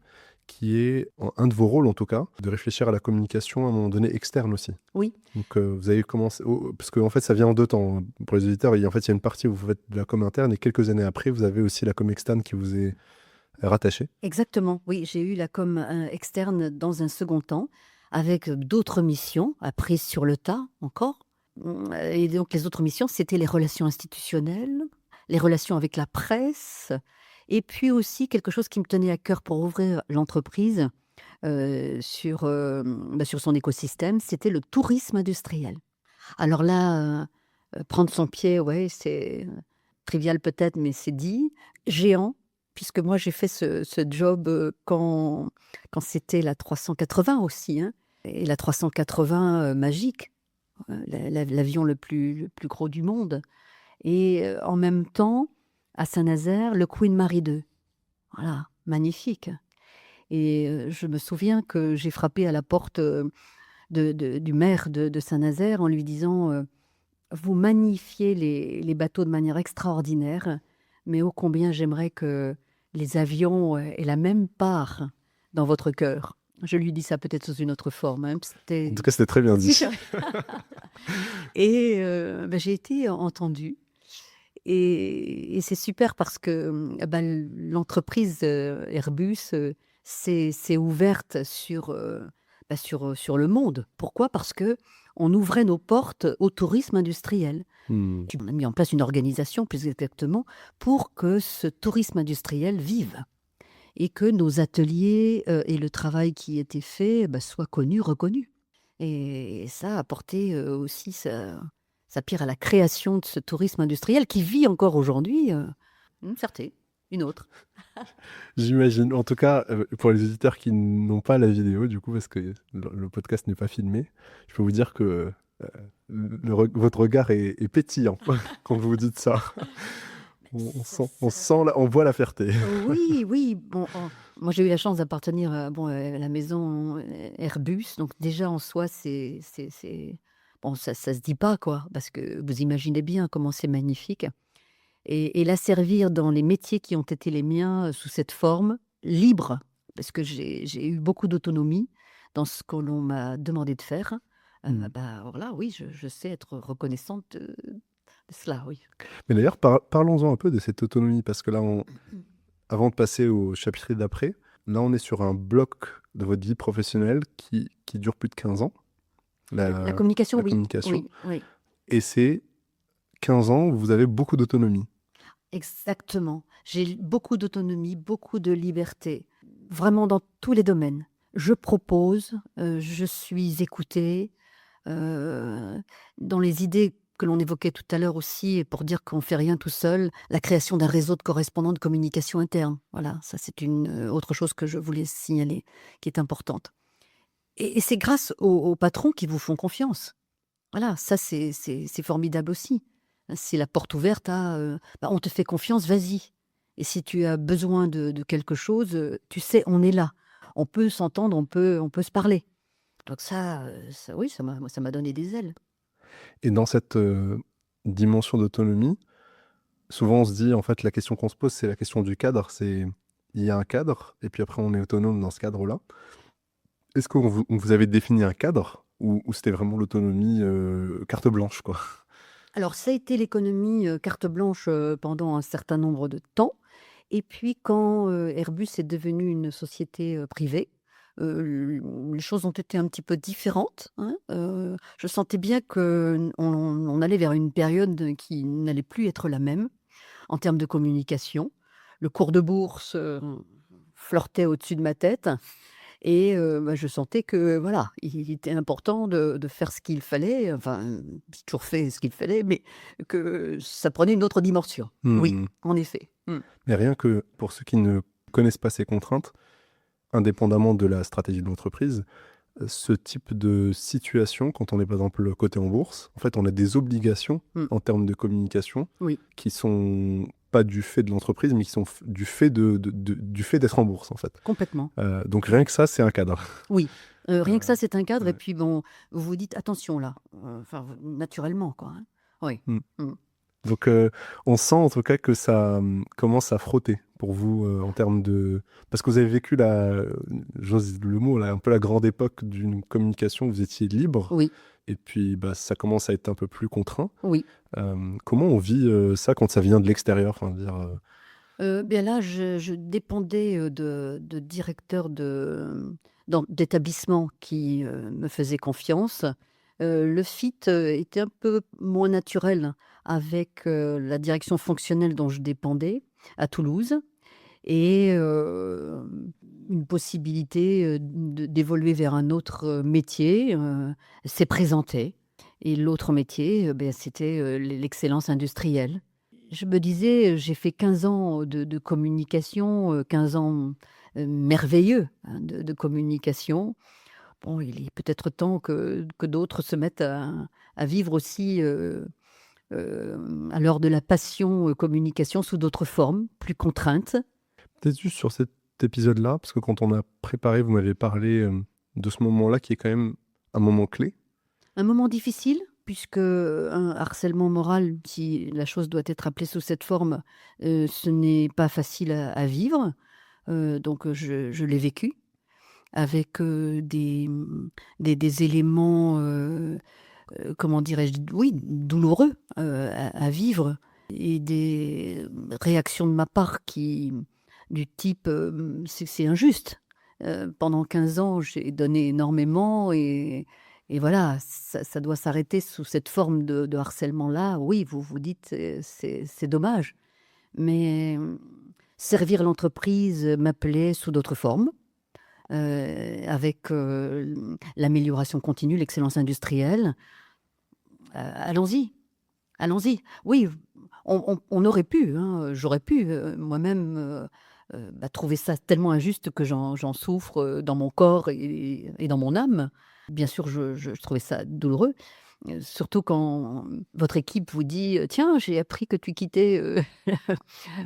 qui est un de vos rôles en tout cas, de réfléchir à la communication à un moment donné externe aussi. Oui. Donc vous avez commencé, parce qu'en fait ça vient en deux temps. Pour les auditeurs, en fait il y a une partie où vous faites de la com interne et quelques années après, vous avez aussi la com externe qui vous est rattachée. Exactement, oui, j'ai eu la com externe dans un second temps, avec d'autres missions apprises sur le tas encore. Et donc les autres missions, c'était les relations institutionnelles, les relations avec la presse, et puis aussi quelque chose qui me tenait à cœur pour ouvrir l'entreprise sur son écosystème, c'était le tourisme industriel. Alors là, prendre son pied, ouais, c'est trivial peut-être, mais c'est dit. Géant, puisque moi j'ai fait ce job quand c'était la 380 aussi, hein, et la 380 magique, l'avion le plus gros du monde. Et en même temps, à Saint-Nazaire, le Queen Mary 2. Voilà, magnifique. Et je me souviens que j'ai frappé à la porte du maire de Saint-Nazaire en lui disant vous magnifiez les bateaux de manière extraordinaire, mais ô combien j'aimerais que les avions aient la même part dans votre cœur. Je lui dis ça peut-être sous une autre forme. Hein, En tout cas, c'était très bien dit. Et j'ai été entendue. Et c'est super parce que l'entreprise Airbus s'est ouverte sur le monde. Pourquoi? Parce qu'on ouvrait nos portes au tourisme industriel. On a mis en place une organisation, plus exactement, pour que ce tourisme industriel vive. et que nos ateliers et le travail qui était fait soient connus, reconnus. Et ça a apporté aussi sa pierre à la création de ce tourisme industriel qui vit encore aujourd'hui une certaine, une autre. J'imagine. En tout cas, pour les auditeurs qui n'ont pas la vidéo, du coup, parce que le podcast n'est pas filmé, je peux vous dire que votre regard est pétillant quand vous dites ça. On voit la fierté. Oui, oui. Bon, moi, j'ai eu la chance d'appartenir à la maison Airbus. Donc, déjà, en soi, bon, ça se dit pas, quoi. Parce que vous imaginez bien comment c'est magnifique. Et la servir dans les métiers qui ont été les miens sous cette forme, libre. Parce que j'ai eu beaucoup d'autonomie dans ce que l'on m'a demandé de faire. Voilà, oui, je sais être reconnaissante de cela, oui. Mais d'ailleurs, parlons-en un peu de cette autonomie, parce que là, avant de passer au chapitre d'après, là, on est sur un bloc de votre vie professionnelle qui dure plus de 15 ans. La communication, la oui. communication. Oui, oui. Et c'est 15 ans où vous avez beaucoup d'autonomie. Exactement. J'ai beaucoup d'autonomie, beaucoup de liberté, vraiment dans tous les domaines. Je propose, je suis écoutée. Dans les idées que l'on évoquait tout à l'heure aussi, et pour dire qu'on ne fait rien tout seul, la création d'un réseau de correspondants de communication interne. Voilà, ça c'est une autre chose que je voulais signaler, qui est importante. Et c'est grâce aux patrons qui vous font confiance. Voilà, ça c'est formidable aussi. C'est la porte ouverte à on te fait confiance, vas-y. Et si tu as besoin de quelque chose, tu sais, on est là. On peut s'entendre, on peut se parler. Donc oui, ça m'a donné des ailes. Et dans cette dimension d'autonomie, souvent on se dit, en fait, la question qu'on se pose, c'est la question du cadre. Il y a un cadre, et puis après on est autonome dans ce cadre-là. Est-ce que vous avez défini un cadre, ou c'était vraiment l'autonomie carte blanche, quoi? Alors ça a été l'économie, carte blanche, pendant un certain nombre de temps et puis quand, Airbus est devenu une société, privée, les choses ont été un petit peu différentes, hein. Je sentais bien qu'on allait vers une période qui n'allait plus être la même en termes de communication. Le cours de bourse, flirtait au-dessus de ma tête. Et je sentais que voilà, il était important de faire ce qu'il fallait, enfin, j'ai toujours fait ce qu'il fallait, mais que ça prenait une autre dimension. Oui, Mmh. en effet. Mais rien que pour ceux qui ne connaissent pas ces contraintes, indépendamment de la stratégie de l'entreprise, ce type de situation, quand on est par exemple coté en bourse, en fait, on a des obligations Mmh. en termes de communication Oui, qui sont pas du fait de l'entreprise, mais qui sont du fait du fait d'être en bourse, en fait. complètement. Donc rien que ça, c'est un cadre. Oui, rien que ça, c'est un cadre et Ouais. puis bon, vous vous dites: «Attention là», enfin, naturellement quoi, hein. Oui. Mmh. Mmh. Donc on sent en tout cas que ça commence à frotter pour vous en termes de... Parce que vous avez vécu j'ose le mot, là, un peu la grande époque d'une communication où vous étiez libre, Oui, et puis ça commence à être un peu plus contraint. oui. Comment on vit ça quand ça vient de l'extérieur, enfin, dire, Bien là, je dépendais, de directeurs d'établissements qui, me faisaient confiance. Le fit, était un peu moins naturel avec, la direction fonctionnelle dont je dépendais à Toulouse et une possibilité, d'évoluer vers un autre, métier, s'est présentée et l'autre métier, c'était, l'excellence industrielle. Je me disais, j'ai fait 15 ans de communication, 15 ans, merveilleux, hein, de communication. Bon, il est peut-être temps que d'autres se mettent à vivre aussi, à l'heure de la passion, communication sous d'autres formes, plus contraintes. peut-être juste sur cet épisode-là, parce que quand on a préparé, vous m'avez parlé de ce moment-là qui est quand même un moment clé. Un moment difficile puisque, un harcèlement moral, si la chose doit être appelée sous cette forme, ce n'est pas facile à vivre. Donc, je l'ai vécu avec, des éléments, comment dirais-je? Oui, douloureux, à vivre et des réactions de ma part qui du type, «C'est injuste». Pendant 15 ans, j'ai donné énormément et voilà, ça doit s'arrêter sous cette forme de harcèlement-là. Oui, vous vous dites: C'est dommage». Mais Servir l'entreprise m'appelait sous d'autres formes, avec l'amélioration continue, l'excellence industrielle. Allons-y, allons-y. Oui, on aurait pu, hein, j'aurais pu moi-même trouver ça tellement injuste que j'en souffre dans mon corps et dans mon âme. Bien sûr, je trouvais ça douloureux, surtout quand votre équipe vous dit tiens, j'ai appris que tu quittais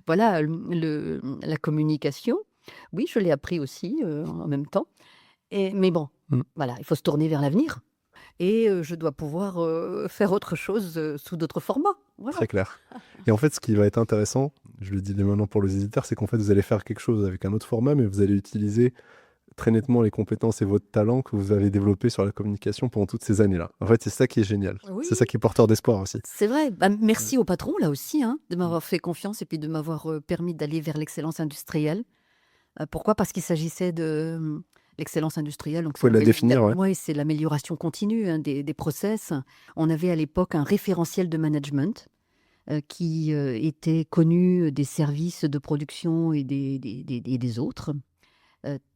voilà, la communication. Oui, je l'ai appris aussi en même temps. Mais bon, Mm. voilà, il faut se tourner vers l'avenir et je dois pouvoir faire autre chose sous d'autres formats. Voilà. Très clair. Et en fait, ce qui va être intéressant, je le dis dès maintenant pour les éditeurs, c'est qu'en fait, vous allez faire quelque chose avec un autre format, mais vous allez utiliser très nettement les compétences et votre talent que vous avez développé sur la communication pendant toutes ces années-là. En fait, c'est ça qui est génial. C'est ça Oui. qui est porteur d'espoir aussi. C'est vrai. Bah, merci au patron, là aussi, hein, de m'avoir fait confiance et puis de m'avoir permis d'aller vers l'excellence industrielle. Pourquoi? Parce qu'il s'agissait de l'excellence industrielle. Donc Faut la définir, ouais. ouais, c'est l'amélioration continue hein, des process. On avait à l'époque un référentiel de management qui était connu des services de production et des autres.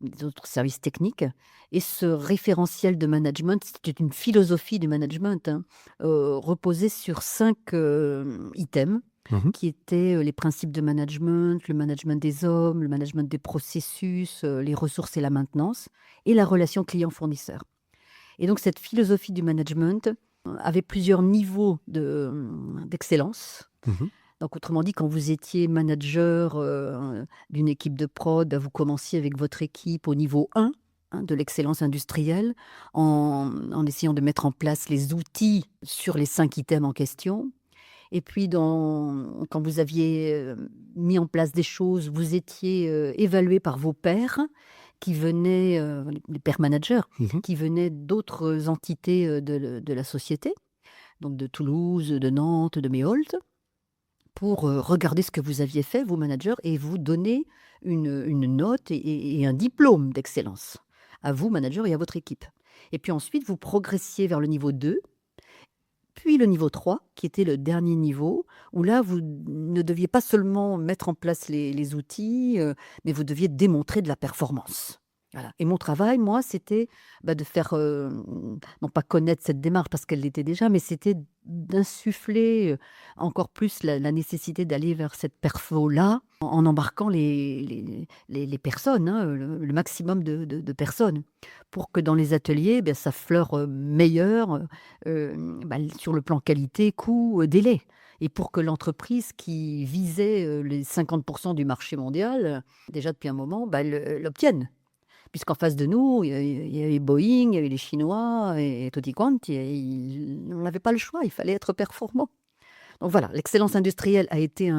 Des autres services techniques. Et ce référentiel de management, c'était une philosophie du management, hein, reposait sur 5 items Mhm. qui étaient les principes de management, le management des hommes, le management des processus, les ressources et la maintenance, et la relation client-fournisseur. Et donc cette philosophie du management avait plusieurs niveaux d'excellence. Mhm. Donc autrement dit, quand vous étiez manager d'une équipe de prod, vous commenciez avec votre équipe au niveau 1 hein, de l'excellence industrielle, en essayant de mettre en place les outils sur les 5 items en question. Et puis, quand vous aviez mis en place des choses, vous étiez évalué par vos pairs qui venaient, les pairs managers, Mhm. qui venaient d'autres entités de la société, donc de Toulouse, de Nantes, de Méholt, pour regarder ce que vous aviez fait, vous managers, et vous donner une note et un diplôme d'excellence à vous, manager, et à votre équipe. Et puis ensuite, vous progressiez vers le niveau 2, puis le niveau 3, qui était le dernier niveau, où là, vous ne deviez pas seulement mettre en place les outils, mais vous deviez démontrer de la performance. Voilà. Et mon travail, moi, c'était de faire, non pas connaître cette démarche parce qu'elle l'était déjà, mais c'était d'insuffler encore plus la nécessité d'aller vers cette perfo-là en embarquant les personnes, hein, le maximum de personnes, pour que dans les ateliers, ça fleure meilleur sur le plan qualité, coût, délai. Et pour que l'entreprise qui visait les 50% du marché mondial, déjà depuis un moment, l'obtienne. Puisqu'en face de nous, il y avait Boeing, il y avait les Chinois et tutti quanti, et on n'avait pas le choix, il fallait être performant. Donc voilà, l'excellence industrielle a été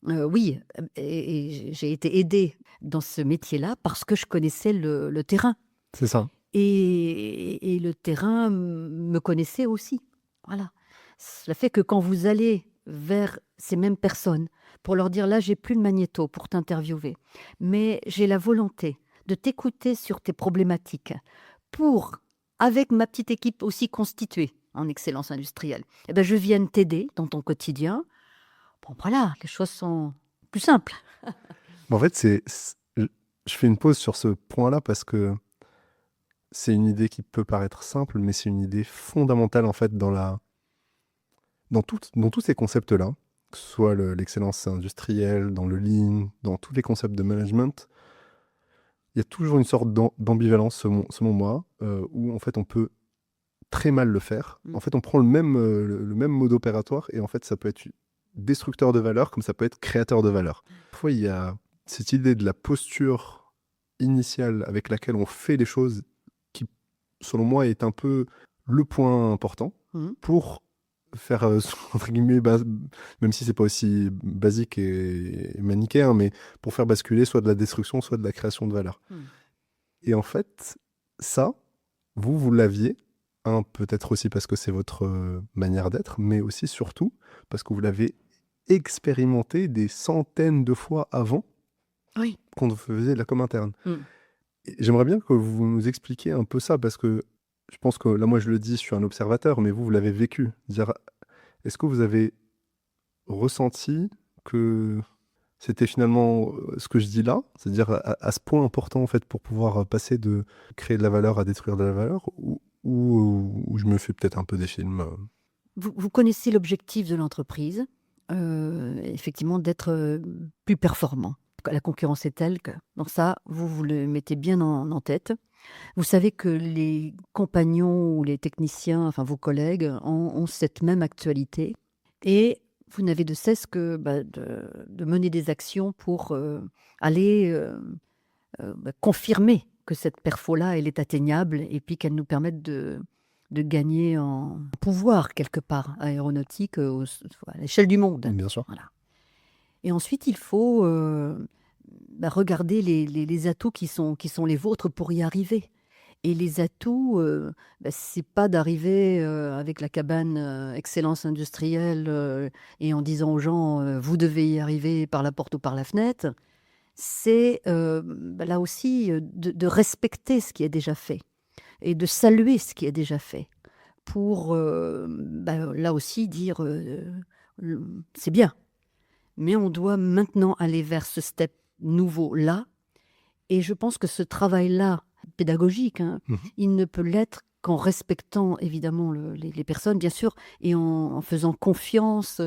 oui, et j'ai été aidée dans ce métier-là parce que je connaissais le terrain. C'est ça. Et le terrain me connaissait aussi. Voilà. Cela fait que quand vous allez vers ces mêmes personnes pour leur dire: «Là, j'ai plus de magnéto pour t'interviewer, mais j'ai la volonté de t'écouter sur tes problématiques pour, avec ma petite équipe aussi constituée en excellence industrielle, je vienne t'aider dans ton quotidien». Bon, voilà, les choses sont plus simples. En fait, je fais une pause sur ce point-là parce que c'est une idée qui peut paraître simple, mais c'est une idée fondamentale en fait dans tous ces concepts-là, que ce soit l'excellence industrielle, dans le lean, dans tous les concepts de management. Il y a toujours une sorte d'ambivalence, selon moi, où en fait on peut très mal le faire. Mm. En fait, on prend le même mode opératoire et en fait, ça peut être destructeur de valeur comme ça peut être créateur de valeur. Parfois, il y a cette idée de la posture initiale avec laquelle on fait les choses qui, selon moi, est un peu le point important Mm. pour faire, entre guillemets, même si c'est pas aussi basique et manichéen, mais pour faire basculer soit de la destruction, soit de la création de valeur. Mm. Et en fait, ça, vous l'aviez, peut-être aussi parce que c'est votre manière d'être, mais aussi surtout parce que vous l'avez expérimenté des centaines de fois avant Oui. qu'on faisait de la com interne. Mm. Et j'aimerais bien que vous nous expliquiez un peu ça, parce que je pense que là, moi, je le dis, je suis un observateur, mais vous l'avez vécu. Est-ce que vous avez ressenti que C'était finalement ce que je dis là, c'est-à-dire à ce point important en fait pour pouvoir passer de créer de la valeur à détruire de la valeur, ou je me fais peut-être un peu des films. Vous connaissez l'objectif de l'entreprise, effectivement d'être, plus performant. La concurrence est telle que donc ça, vous le mettez bien en tête. Vous savez que les compagnons ou les techniciens, enfin vos collègues, ont cette même actualité et vous n'avez de cesse que, de mener des actions pour, aller, confirmer que cette perfo-là, elle est atteignable et puis qu'elle nous permette de gagner en pouvoir quelque part aéronautique, à l'échelle du monde. Bien sûr. Voilà. Et ensuite, il faut, regarder les atouts qui sont les vôtres pour y arriver. Et les atouts, c'est pas d'arriver, avec la cabane, excellence industrielle, et en disant aux gens, «Vous devez y arriver par la porte ou par la fenêtre». C'est, là aussi, de respecter ce qui est déjà fait et de saluer ce qui est déjà fait pour, là aussi dire, «C'est bien, mais on doit maintenant aller vers ce step nouveau-là». Et je pense que ce travail-là, pédagogique, hein, Mhm. il ne peut l'être qu'en respectant évidemment les personnes, bien sûr, et en faisant confiance,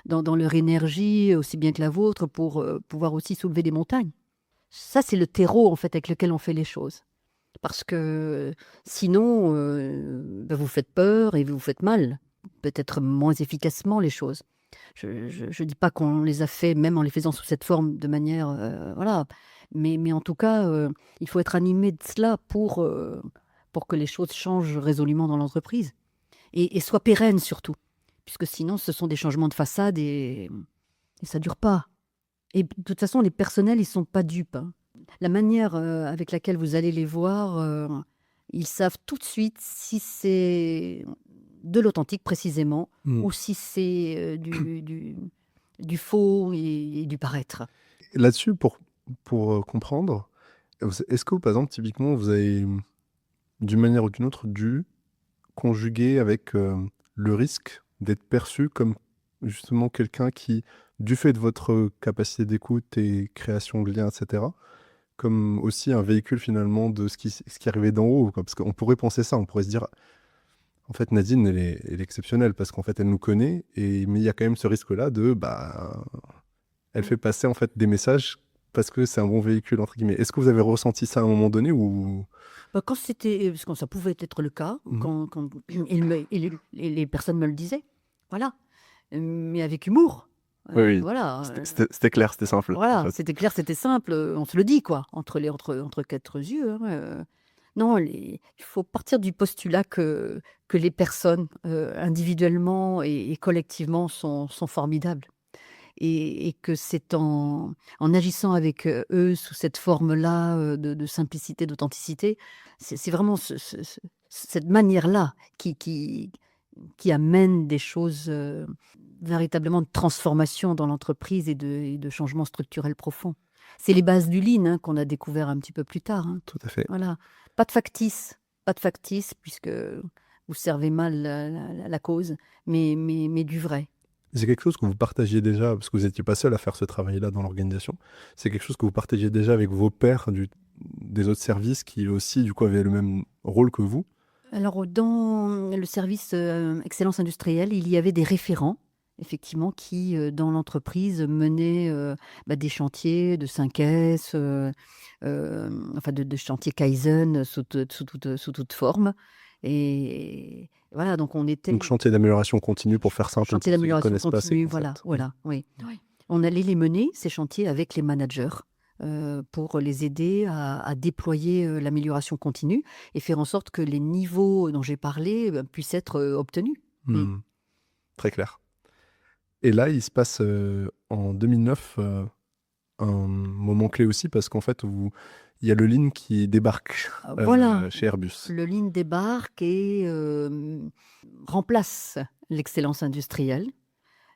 dans leur énergie, aussi bien que la vôtre, pour, pouvoir aussi soulever des montagnes. Ça, c'est le terreau, en fait, avec lequel on fait les choses. Parce que sinon, vous faites peur et vous faites mal, peut-être moins efficacement les choses. Je dis pas qu'on les a fait, même en les faisant sous cette forme, de manière, voilà. Mais en tout cas, il faut être animé de cela pour que les choses changent résolument dans l'entreprise et soient pérennes surtout. Puisque sinon ce sont des changements de façade et ça dure pas. Et de toute façon, les personnels, ils sont pas dupes, hein. La manière, avec laquelle vous allez les voir, ils savent tout de suite si c'est de l'authentique précisément Mm. ou si c'est, du faux et du paraître. Là-dessus, pour comprendre, est-ce que par exemple, typiquement, vous avez d'une manière ou d'une autre dû conjuguer avec le risque d'être perçu comme justement quelqu'un qui, du fait de votre capacité d'écoute et création de liens, etc., comme aussi un véhicule finalement de ce qui arrivait d'en haut, quoi. Parce qu'on pourrait penser ça, on pourrait se dire, en fait, Nadine, elle est exceptionnelle parce qu'en fait, elle nous connaît, mais il y a quand même ce risque-là elle fait passer en fait des messages parce que c'est un bon véhicule, entre guillemets. Est-ce que vous avez ressenti ça à un moment donné ou... Quand c'était parce que ça pouvait être le cas, Mhm. quand les personnes me le disaient, voilà, mais avec humour, Oui, oui. voilà, C'était clair, c'était simple, en voilà, fait. c'était clair, c'était simple, on se le dit quoi, entre 4 yeux, hein, non, il faut partir du postulat que les personnes, individuellement et collectivement sont formidables et que c'est en agissant avec, eux sous cette forme-là, de simplicité, d'authenticité, c'est vraiment cette manière-là qui amène des choses, véritablement de transformation dans l'entreprise et de changements structurels profonds. C'est les bases du Lean, hein, qu'on a découvert un petit peu plus tard, hein. Tout à fait. Voilà. Pas de factice puisque vous servez mal la cause, mais du vrai. C'est quelque chose que vous partagiez déjà, parce que vous n'étiez pas seul à faire ce travail-là dans l'organisation. C'est quelque chose que vous partagiez déjà avec vos pairs des autres services qui aussi, du coup, avaient le même rôle que vous. Alors, dans le service, excellence industrielle, il y avait des référents, effectivement, qui, dans l'entreprise, menaient, des chantiers de 5S, enfin de chantiers Kaizen sous toute forme. Et voilà, donc on était Donc, chantier d'amélioration continue, pour faire simple, chantier pour ceux qui ne d'amélioration connaissent pas ces continue, voilà, concepts. voilà, oui. Oui. On allait les mener, ces chantiers, avec les managers, pour les aider à déployer, l'amélioration continue et faire en sorte que les niveaux dont j'ai parlé, puissent être, obtenus. Mmh. Hmm. Très clair. Et là, il se passe en 2009 un moment clé aussi, parce qu'en fait, il y a le Lean qui débarque Voilà, chez Airbus. le Lean débarque et remplace l'excellence industrielle.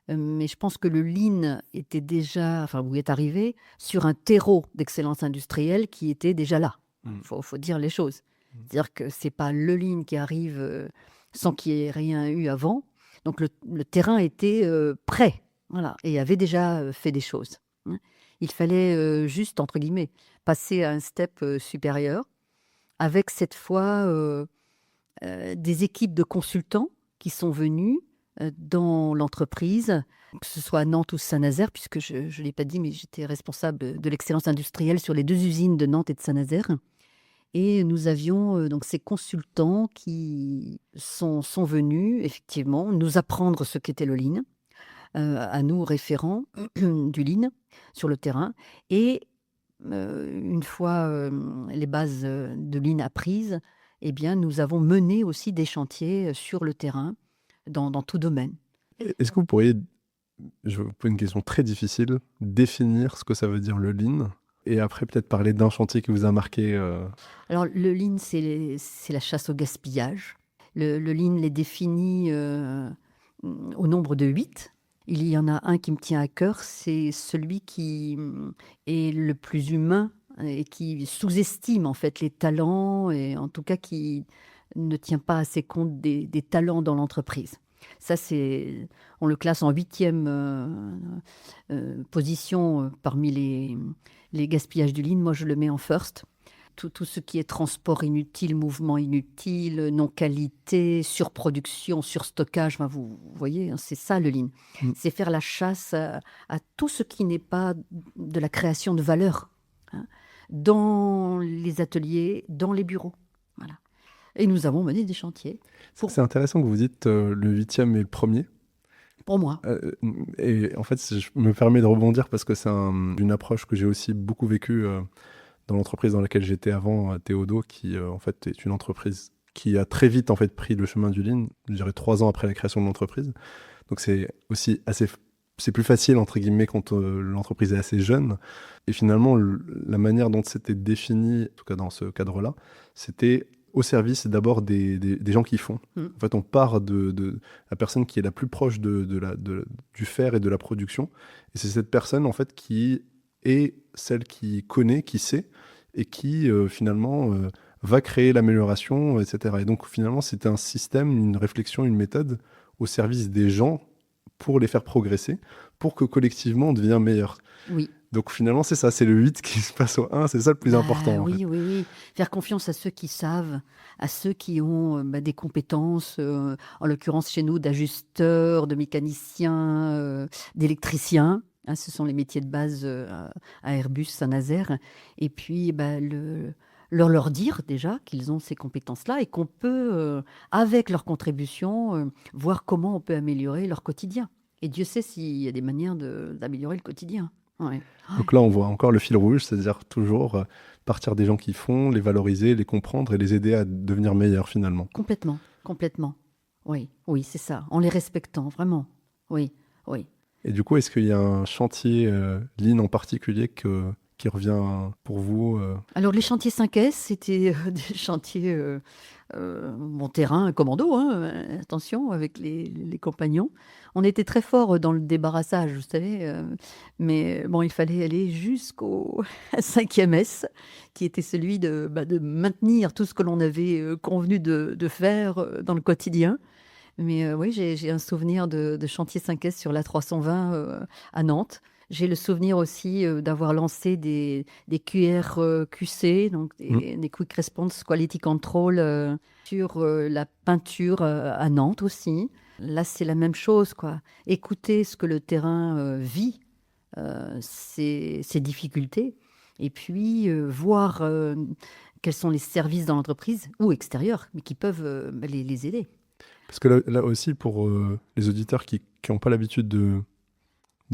Mais je pense que le Lean était déjà, enfin, vous est arrivé sur un terreau d'excellence industrielle qui était déjà là. Mm. Faut dire les choses. C'est-à-dire que c'est pas le Lean qui arrive, sans qu'il y ait rien eu avant. Donc le terrain était, prêt, voilà, et avait déjà, fait des choses. hein. Il fallait juste, entre guillemets, passer à un step supérieur avec cette fois des équipes de consultants qui sont venus dans l'entreprise, que ce soit à Nantes ou Saint-Nazaire, puisque je ne l'ai pas dit, mais j'étais responsable de l'excellence industrielle sur les 2 usines de Nantes et de Saint-Nazaire. Et nous avions donc ces consultants qui sont venus effectivement nous apprendre ce qu'était le lean, à nous référents du lean sur le terrain. Et une fois les bases de lean apprises, eh bien, nous avons mené aussi des chantiers sur le terrain dans tout domaine. Est-ce que vous pourriez, je vous pose une question très difficile, définir ce que ça veut dire le lean et après peut-être parler d'un chantier qui vous a marqué Alors, le lean, c'est la chasse au gaspillage. Le lean les définit au nombre de 8. Il y en a un qui me tient à cœur, c'est celui qui est le plus humain et qui sous-estime en fait les talents et en tout cas qui ne tient pas assez compte des talents dans l'entreprise. Ça, on le classe en 8e position parmi les gaspillages du lean. Moi, je le mets en first. Tout ce qui est transport inutile, mouvement inutile, non-qualité, surproduction, surstockage, ben vous voyez, hein, c'est ça le lean. C'est faire la chasse à tout ce qui n'est pas de la création de valeur, hein, dans les ateliers, dans les bureaux. Voilà. Et nous avons mené des chantiers. C'est intéressant que vous dites le 8e et le premier. Pour moi. Et en fait, je me permets de rebondir parce que c'est une approche que j'ai aussi beaucoup vécue dans l'entreprise dans laquelle j'étais avant, Théodo, qui en fait est une entreprise qui a très vite en fait pris le chemin du lean, je dirais 3 ans après la création de l'entreprise. Donc c'est aussi c'est plus facile entre guillemets quand l'entreprise est assez jeune. Et finalement, la manière dont c'était défini, en tout cas dans ce cadre-là, c'était au service d'abord des gens qui font. En fait, on part de la personne qui est la plus proche du faire et de la production. Et c'est cette personne en fait qui est celle qui connaît, qui sait, et qui finalement va créer l'amélioration, etc. Et donc finalement, c'était un système, une réflexion, une méthode au service des gens pour les faire progresser, pour que collectivement on devienne meilleur. Oui. Donc finalement, c'est ça, c'est le 8 qui se passe au 1, c'est ça le plus important. Oui, oui. Faire confiance à ceux qui savent, à ceux qui ont des compétences, en l'occurrence chez nous, d'ajusteurs, de mécaniciens, d'électriciens. Hein, ce sont les métiers de base à Airbus, Saint-Nazaire. Et puis, leur dire déjà qu'ils ont ces compétences-là et qu'on peut, avec leur contribution, voir comment on peut améliorer leur quotidien. Et Dieu sait s'il y a des manières d'améliorer le quotidien. Ouais. Donc là, on voit encore le fil rouge, c'est-à-dire toujours partir des gens qui font, les valoriser, les comprendre et les aider à devenir meilleurs finalement. Complètement. Oui, c'est ça. En les respectant, vraiment. Oui. Et du coup, est-ce qu'il y a un chantier lean en particulier qui revient pour vous Alors, les chantiers 5S, c'était des chantiers mon terrain commando, hein, attention, avec les compagnons. On était très fort dans le débarrassage, vous savez, mais bon, il fallait aller jusqu'au 5e S, qui était celui de maintenir tout ce que l'on avait convenu de faire dans le quotidien. Mais oui, j'ai un souvenir de chantier 5S sur l'A320 à Nantes. J'ai le souvenir aussi d'avoir lancé des QRQC, donc des Quick Response Quality Control, sur la peinture à Nantes aussi. Là, c'est la même chose, quoi. Écouter ce que le terrain vit, ses difficultés, et puis voir quels sont les services dans l'entreprise ou extérieurs, mais qui peuvent les aider. Parce que là aussi, pour les auditeurs qui n'ont pas l'habitude de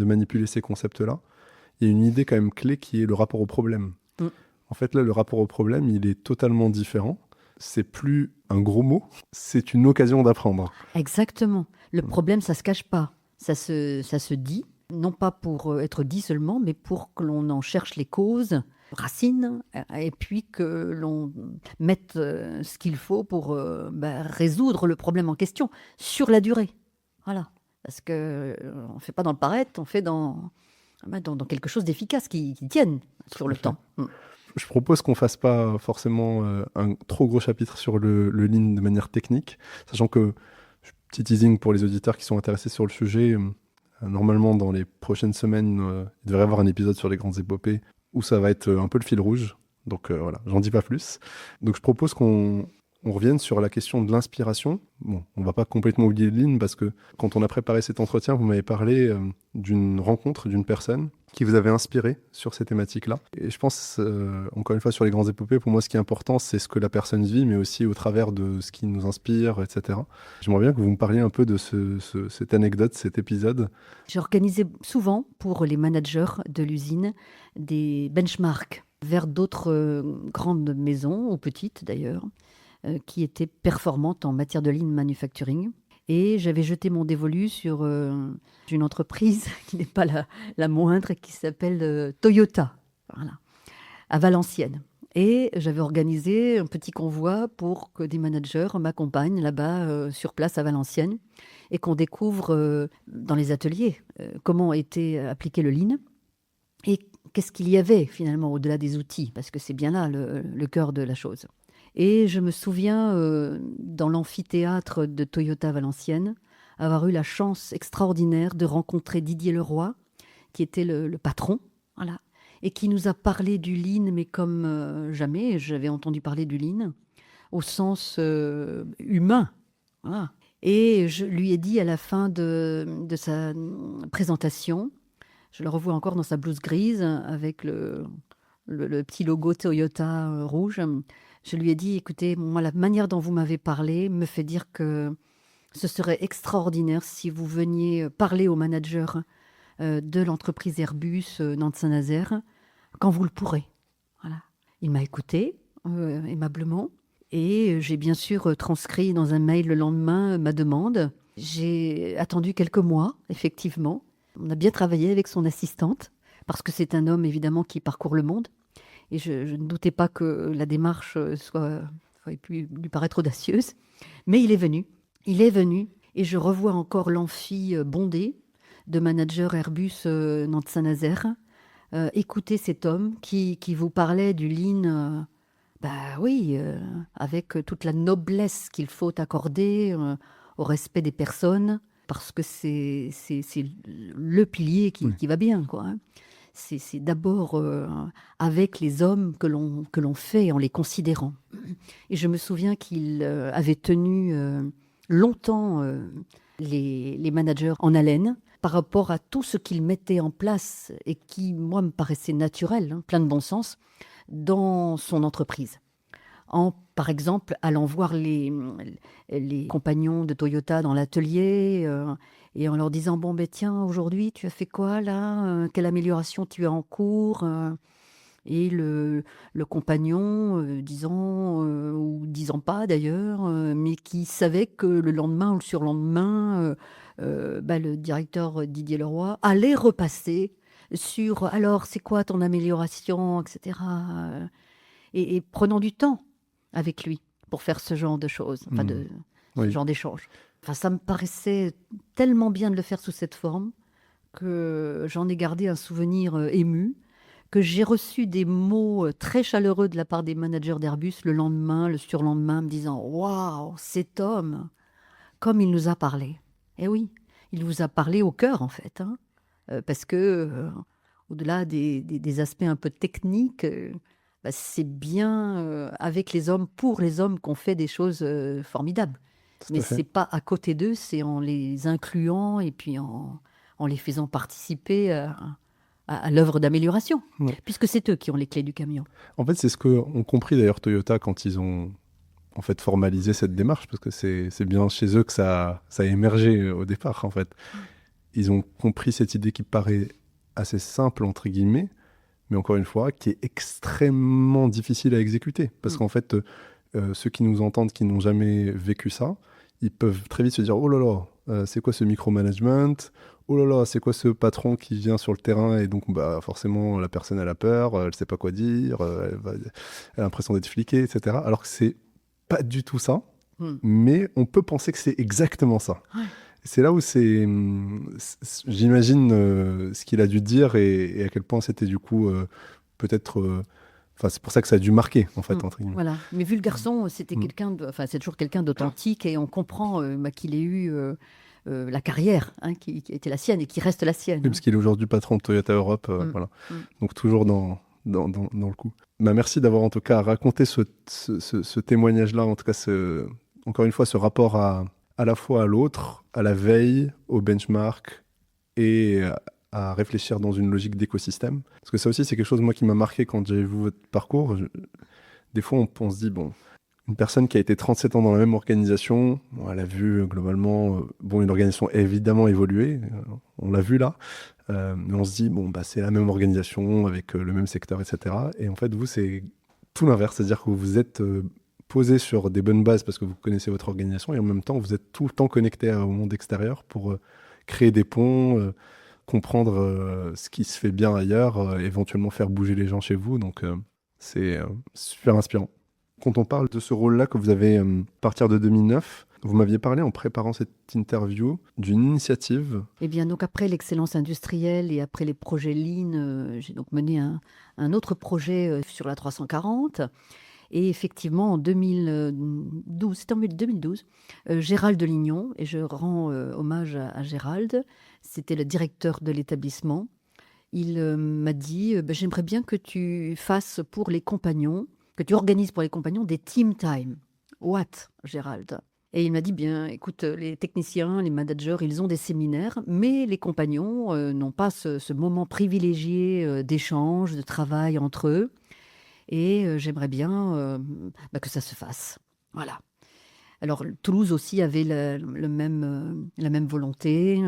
manipuler ces concepts-là, il y a une idée quand même clé qui est le rapport au problème. En fait, là, le rapport au problème, il est totalement différent. C'est plus un gros mot, c'est une occasion d'apprendre. Exactement. Le problème, ça ne se cache pas. Ça se dit, non pas pour être dit seulement, mais pour que l'on en cherche les causes, racines, et puis que l'on mette ce qu'il faut pour résoudre le problème en question sur la durée. Voilà. Parce qu'on ne fait pas dans le paraître, on fait dans quelque chose d'efficace qui tienne sur le temps. Je propose qu'on ne fasse pas forcément un trop gros chapitre sur le lean de manière technique, sachant que, petit teasing pour les auditeurs qui sont intéressés sur le sujet, Normalement, dans les prochaines semaines, il devrait y avoir un épisode sur les grandes épopées où ça va être un peu le fil rouge. Donc voilà, j'en dis pas plus. Donc je propose qu'on revienne sur la question de l'inspiration. Bon, on va pas complètement oublier Lynn parce que quand on a préparé cet entretien, vous m'avez parlé d'une rencontre d'une personne qui vous avait inspiré sur ces thématiques-là. Et je pense, encore une fois, sur les grandes épopées, pour moi, ce qui est important, c'est ce que la personne vit, mais aussi au travers de ce qui nous inspire, etc. J'aimerais bien que vous me parliez un peu de cette anecdote, cet épisode. J'ai organisé souvent pour les managers de l'usine des benchmarks vers d'autres grandes maisons, ou petites d'ailleurs, qui étaient performantes en matière de lean manufacturing. Et j'avais jeté mon dévolu sur une entreprise qui n'est pas la moindre, qui s'appelle Toyota, voilà, à Valenciennes. Et j'avais organisé un petit convoi pour que des managers m'accompagnent là-bas, sur place à Valenciennes, et qu'on découvre dans les ateliers comment était appliqué le lean et qu'est-ce qu'il y avait finalement au-delà des outils, parce que c'est bien là le cœur de la chose. Et je me souviens, dans l'amphithéâtre de Toyota Valenciennes, avoir eu la chance extraordinaire de rencontrer Didier Leroy, qui était le patron, voilà, et qui nous a parlé du lean, mais comme jamais j'avais entendu parler du lean, au sens humain. Voilà. Et je lui ai dit à la fin de sa présentation, je le revois encore dans sa blouse grise, avec le petit logo Toyota rouge. Je lui ai dit, écoutez, moi, la manière dont vous m'avez parlé me fait dire que ce serait extraordinaire si vous veniez parler au manager de l'entreprise Airbus Nantes-Saint-Nazaire quand vous le pourrez. Voilà. Il m'a écouté aimablement et j'ai bien sûr transcrit dans un mail le lendemain ma demande. J'ai attendu quelques mois, effectivement. On a bien travaillé avec son assistante parce que c'est un homme évidemment qui parcourt le monde. Et je ne doutais pas que la démarche ait pu lui paraître audacieuse. Mais il est venu. Il est venu. Et je revois encore l'amphi bondé de manager Airbus Nantes-Saint-Nazaire. Écoutez cet homme qui vous parlait du lean, avec toute la noblesse qu'il faut accorder au respect des personnes, parce que c'est le pilier qui va bien, quoi, hein. C'est d'abord avec les hommes que l'on fait en les considérant. Et je me souviens qu'il avait tenu longtemps les managers en haleine par rapport à tout ce qu'il mettait en place et qui, moi, me paraissait naturel, hein, plein de bon sens, dans son entreprise. Par exemple, allant voir les compagnons de Toyota dans l'atelier et en leur disant « Bon, ben tiens, aujourd'hui, tu as fait quoi là quelle amélioration tu as en cours ?» Et le compagnon disant, ou disant pas d'ailleurs, mais qui savait que le lendemain ou le surlendemain, le directeur Didier Leroy allait repasser sur « Alors, c'est quoi ton amélioration ?» etc. Et prenant du temps avec lui pour faire ce genre de choses, ce genre d'échange. Enfin, ça me paraissait tellement bien de le faire sous cette forme que j'en ai gardé un souvenir ému, que j'ai reçu des mots très chaleureux de la part des managers d'Airbus le lendemain, le surlendemain, me disant « Waouh, cet homme, comme il nous a parlé !» Eh oui, il vous a parlé au cœur en fait, hein, parce que au-delà des aspects un peu techniques, c'est bien avec les hommes, pour les hommes, qu'on fait des choses formidables. Mais ce n'est pas à côté d'eux, c'est en les incluant et puis en les faisant participer à l'œuvre d'amélioration, puisque c'est eux qui ont les clés du camion. En fait, c'est ce qu'ont compris d'ailleurs Toyota quand ils ont en fait formalisé cette démarche, parce que c'est bien chez eux que ça a émergé au départ, en fait. Ils ont compris cette idée qui paraît assez simple, entre guillemets, mais encore une fois, qui est extrêmement difficile à exécuter. Parce qu'en fait, ceux qui nous entendent, qui n'ont jamais vécu ça, ils peuvent très vite se dire « Oh là là, c'est quoi ce micromanagement ? Oh là là, c'est quoi ce patron qui vient sur le terrain ?» Et donc, forcément, la personne, elle a peur, elle ne sait pas quoi dire, elle a l'impression d'être fliquée, etc. Alors que c'est pas du tout ça, mais on peut penser que c'est exactement ça. Ouais. C'est là où j'imagine ce qu'il a dû dire et à quel point c'était du coup peut-être... c'est pour ça que ça a dû marquer, en fait, entre guillemets. Voilà. Mais vu le garçon, c'était c'est toujours quelqu'un d'authentique et on comprend qu'il ait eu la carrière qui était la sienne et qui reste la sienne. Oui, parce qu'il est aujourd'hui patron de Toyota Europe. Voilà. Donc toujours dans le coup. Merci d'avoir en tout cas raconté ce témoignage-là, en tout cas encore une fois ce rapport à la fois à l'autre, à la veille, au benchmark et à réfléchir dans une logique d'écosystème. Parce que ça aussi, c'est quelque chose moi qui m'a marqué quand j'ai vu votre parcours. Des fois, on se dit, bon, une personne qui a été 37 ans dans la même organisation, bon, elle a vu globalement une organisation évidemment évoluer, on l'a vu là, mais on se dit, bon, bah, c'est la même organisation avec le même secteur, etc. Et en fait, vous, c'est tout l'inverse, c'est-à-dire que vous êtes posé sur des bonnes bases parce que vous connaissez votre organisation et en même temps, vous êtes tout le temps connecté au monde extérieur pour créer des ponts, comprendre ce qui se fait bien ailleurs, éventuellement faire bouger les gens chez vous. Donc, c'est super inspirant. Quand on parle de ce rôle-là que vous avez à partir de 2009, vous m'aviez parlé en préparant cette interview d'une initiative. Eh bien, donc après l'excellence industrielle et après les projets Lean, j'ai donc mené un autre projet sur la 340. Et effectivement, en 2012, c'était en 2012, Gérald Lignon, et je rends hommage à Gérald, c'était le directeur de l'établissement. Il m'a dit j'aimerais bien que tu fasses pour les compagnons, que tu organises pour les compagnons des team time. What, Gérald? Et il m'a dit bien, écoute, les techniciens, les managers, ils ont des séminaires, mais les compagnons n'ont pas ce moment privilégié d'échange, de travail entre eux. Et j'aimerais bien que ça se fasse. Voilà. Alors, Toulouse aussi avait la même volonté.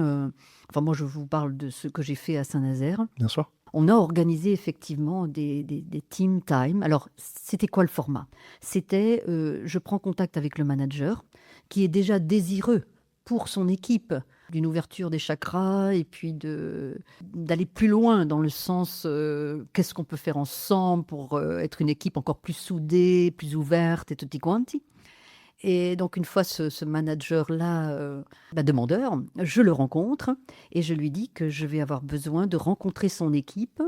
Enfin, moi, je vous parle de ce que j'ai fait à Saint-Nazaire. Bien sûr. On a organisé effectivement des team time. Alors, c'était quoi le format? C'était, je prends contact avec le manager qui est déjà désireux pour son équipe d'une ouverture des chakras et puis d'aller plus loin dans le sens qu'est-ce qu'on peut faire ensemble pour être une équipe encore plus soudée, plus ouverte et tutti quanti. Et donc une fois ce manager-là demandeur, je le rencontre et je lui dis que je vais avoir besoin de rencontrer son équipe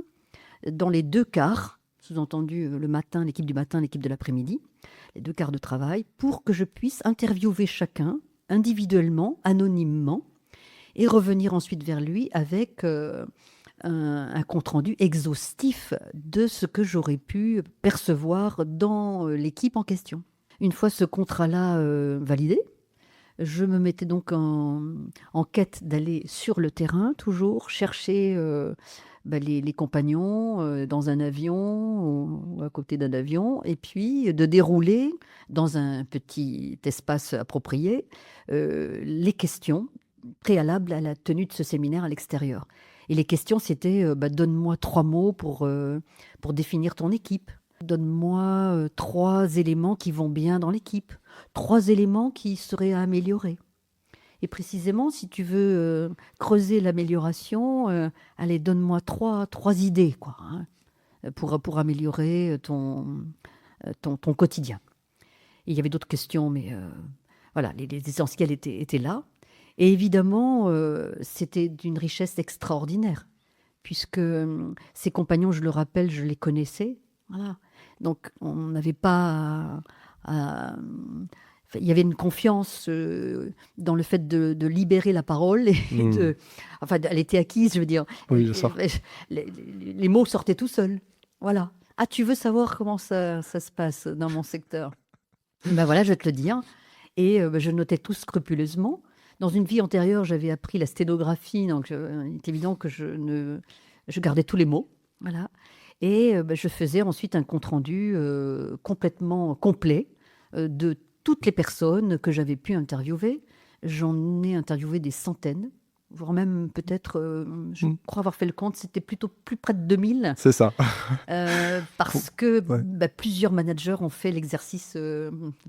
dans les 2 quarts, sous-entendu le matin, l'équipe du matin, l'équipe de l'après-midi, les 2 quarts de travail, pour que je puisse interviewer chacun individuellement, anonymement, et revenir ensuite vers lui avec un compte-rendu exhaustif de ce que j'aurais pu percevoir dans l'équipe en question. Une fois ce contrat-là validé, je me mettais donc en quête d'aller sur le terrain, toujours chercher les compagnons dans un avion ou à côté d'un avion, et puis de dérouler dans un petit espace approprié les questions préalables à la tenue de ce séminaire à l'extérieur. Et les questions, c'était donne-moi 3 mots pour définir ton équipe. Donne-moi 3 éléments qui vont bien dans l'équipe. 3 éléments qui seraient à améliorer. Et précisément, si tu veux creuser l'amélioration, allez, donne-moi 3 idées quoi, pour améliorer ton quotidien. Et il y avait d'autres questions, mais voilà, les essentiels étaient là. Et évidemment, c'était d'une richesse extraordinaire, puisque ces compagnons, je le rappelle, je les connaissais. Voilà. Donc, on n'avait pas il y avait une confiance dans le fait de libérer la parole. Elle était acquise, je veux dire. Oui, je sens. Les mots sortaient tout seuls. Voilà. Ah, tu veux savoir comment ça se passe dans mon secteur? Ben voilà, je vais te le dire. Et je notais tout scrupuleusement. Dans une vie antérieure, j'avais appris la sténographie, donc il est évident que je gardais tous les mots. Voilà. Et je faisais ensuite un compte-rendu complètement complet de toutes les personnes que j'avais pu interviewer. J'en ai interviewé des centaines, voire même peut-être, je crois avoir fait le compte, c'était plutôt plus près de 2000. C'est ça. Parce que plusieurs managers ont fait l'exercice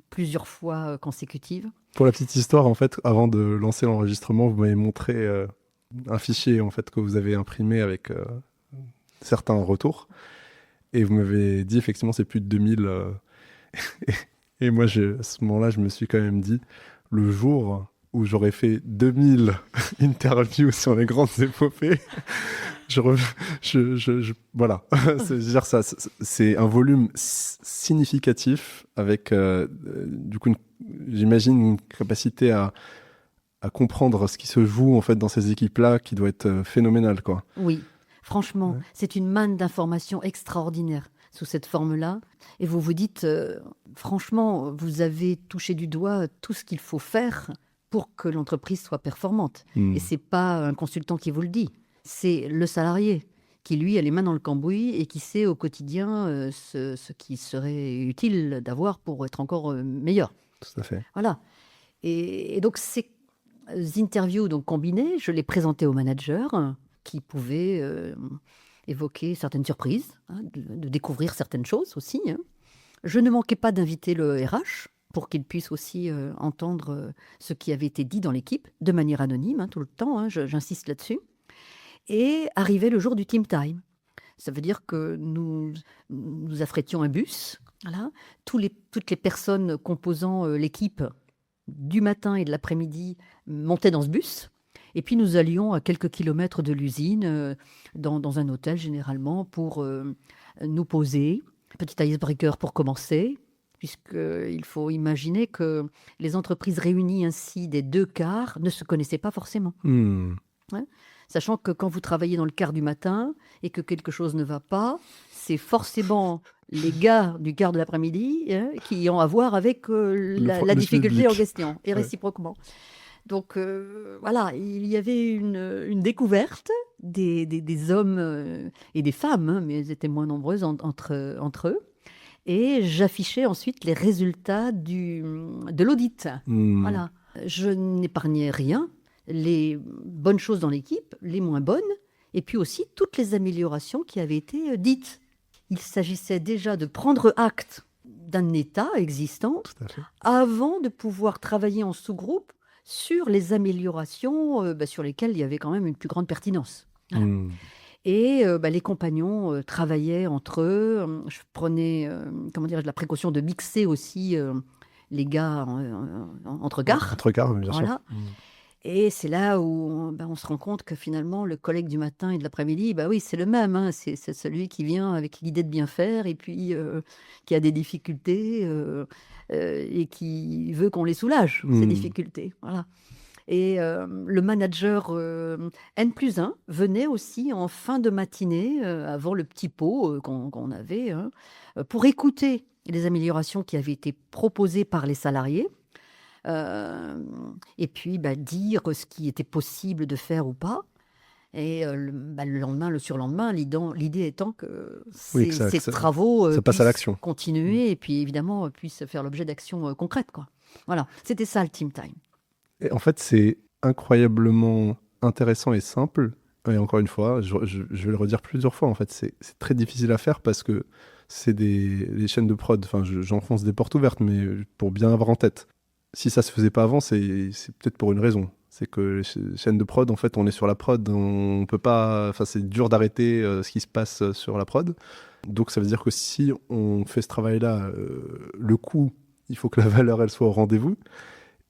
plusieurs fois consécutives. Pour la petite histoire, en fait, avant de lancer l'enregistrement, vous m'avez montré un fichier en fait, que vous avez imprimé avec certains retours. Et vous m'avez dit, effectivement, c'est plus de 2000. Et moi, à ce moment-là, je me suis quand même dit, le jour où j'aurais fait 2000 interviews sur les grandes épopées, voilà. C'est-à-dire ça, c'est un volume significatif avec, du coup, j'imagine une capacité à à comprendre ce qui se joue en fait dans ces équipes-là qui doit être phénoménal, quoi. Oui, franchement, Ouais. c'est une manne d'informations extraordinaire sous cette forme-là. Et vous vous dites, franchement, vous avez touché du doigt tout ce qu'il faut faire pour que l'entreprise soit performante. Hmm. Et c'est pas un consultant qui vous le dit, c'est le salarié qui, lui, a les mains dans le cambouis et qui sait au quotidien ce qui serait utile d'avoir pour être encore meilleur. Tout à fait. Voilà. Et donc, ces interviews donc, combinées, je les présentais au manager qui pouvait évoquer certaines surprises, de découvrir certaines choses aussi. Je ne manquais pas d'inviter le RH pour qu'il puisse aussi entendre ce qui avait été dit dans l'équipe, de manière anonyme, tout le temps, j'insiste là-dessus. Et arrivait le jour du team time. Ça veut dire que nous affrétions un bus. Voilà. Toutes les personnes composant l'équipe du matin et de l'après-midi montaient dans ce bus. Et puis nous allions à quelques kilomètres de l'usine, dans un hôtel généralement, pour nous poser. Petit icebreaker pour commencer, puisqu'il faut imaginer que les entreprises réunies ainsi des deux quarts ne se connaissaient pas forcément. Hmm. Ouais. Sachant que quand vous travaillez dans le quart du matin et que quelque chose ne va pas, c'est forcément les gars du quart de l'après-midi qui ont à voir avec la difficulté en question, et réciproquement. Donc voilà, il y avait une découverte des hommes et des femmes, mais elles étaient moins nombreuses entre eux. Et j'affichais ensuite les résultats de l'audit. Hmm. Voilà. Je n'épargnais rien, les bonnes choses dans l'équipe, les moins bonnes, et puis aussi toutes les améliorations qui avaient été dites. Il s'agissait déjà de prendre acte d'un état existant Tout à fait. avant de pouvoir travailler en sous-groupe sur les améliorations sur lesquelles il y avait quand même une plus grande pertinence. Voilà. Hmm. Et les compagnons travaillaient entre eux. Je prenais la précaution de mixer aussi les gars entre gares. Entre quarts, bien sûr. Voilà. Et c'est là où on se rend compte que finalement, le collègue du matin et de l'après-midi, oui, c'est le même. C'est celui qui vient avec l'idée de bien faire et puis qui a des difficultés et qui veut qu'on les soulage, ces difficultés. Voilà. Et le manager N+1 venait aussi en fin de matinée, avant le petit pot qu'on avait, pour écouter les améliorations qui avaient été proposées par les salariés. Et puis dire ce qui était possible de faire ou pas. Et le lendemain, le surlendemain, l'idée étant que ces travaux ça passe à puissent l'action. continuer et puis évidemment puissent faire l'objet d'actions concrètes, quoi. Voilà, c'était ça le team time. Et en fait, c'est incroyablement intéressant et simple. Et encore une fois, je vais le redire plusieurs fois, en fait, c'est très difficile à faire parce que c'est les chaînes de prod. Enfin, j'enfonce des portes ouvertes, mais pour bien avoir en tête. Si ça se faisait pas avant, c'est peut-être pour une raison. C'est que les chaînes de prod, en fait, on est sur la prod, on peut pas. Enfin, c'est dur d'arrêter ce qui se passe sur la prod. Donc, ça veut dire que si on fait ce travail-là, le coût, il faut que la valeur, elle soit au rendez-vous.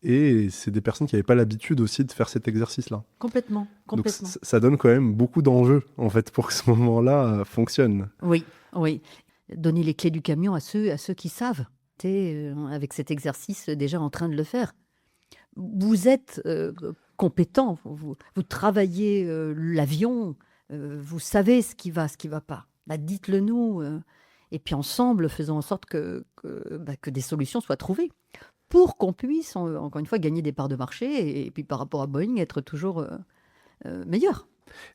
Et c'est des personnes qui n'avaient pas l'habitude aussi de faire cet exercice-là. Complètement. Donc, ça donne quand même beaucoup d'enjeux, en fait, pour que ce moment-là fonctionne. Oui. Donner les clés du camion à ceux qui savent. Avec cet exercice déjà en train de le faire. Vous êtes compétent, vous travaillez l'avion, vous savez ce qui va pas. Dites-le nous, et puis ensemble, faisons en sorte que des solutions soient trouvées pour qu'on puisse, encore une fois, gagner des parts de marché et puis par rapport à Boeing, être toujours meilleur.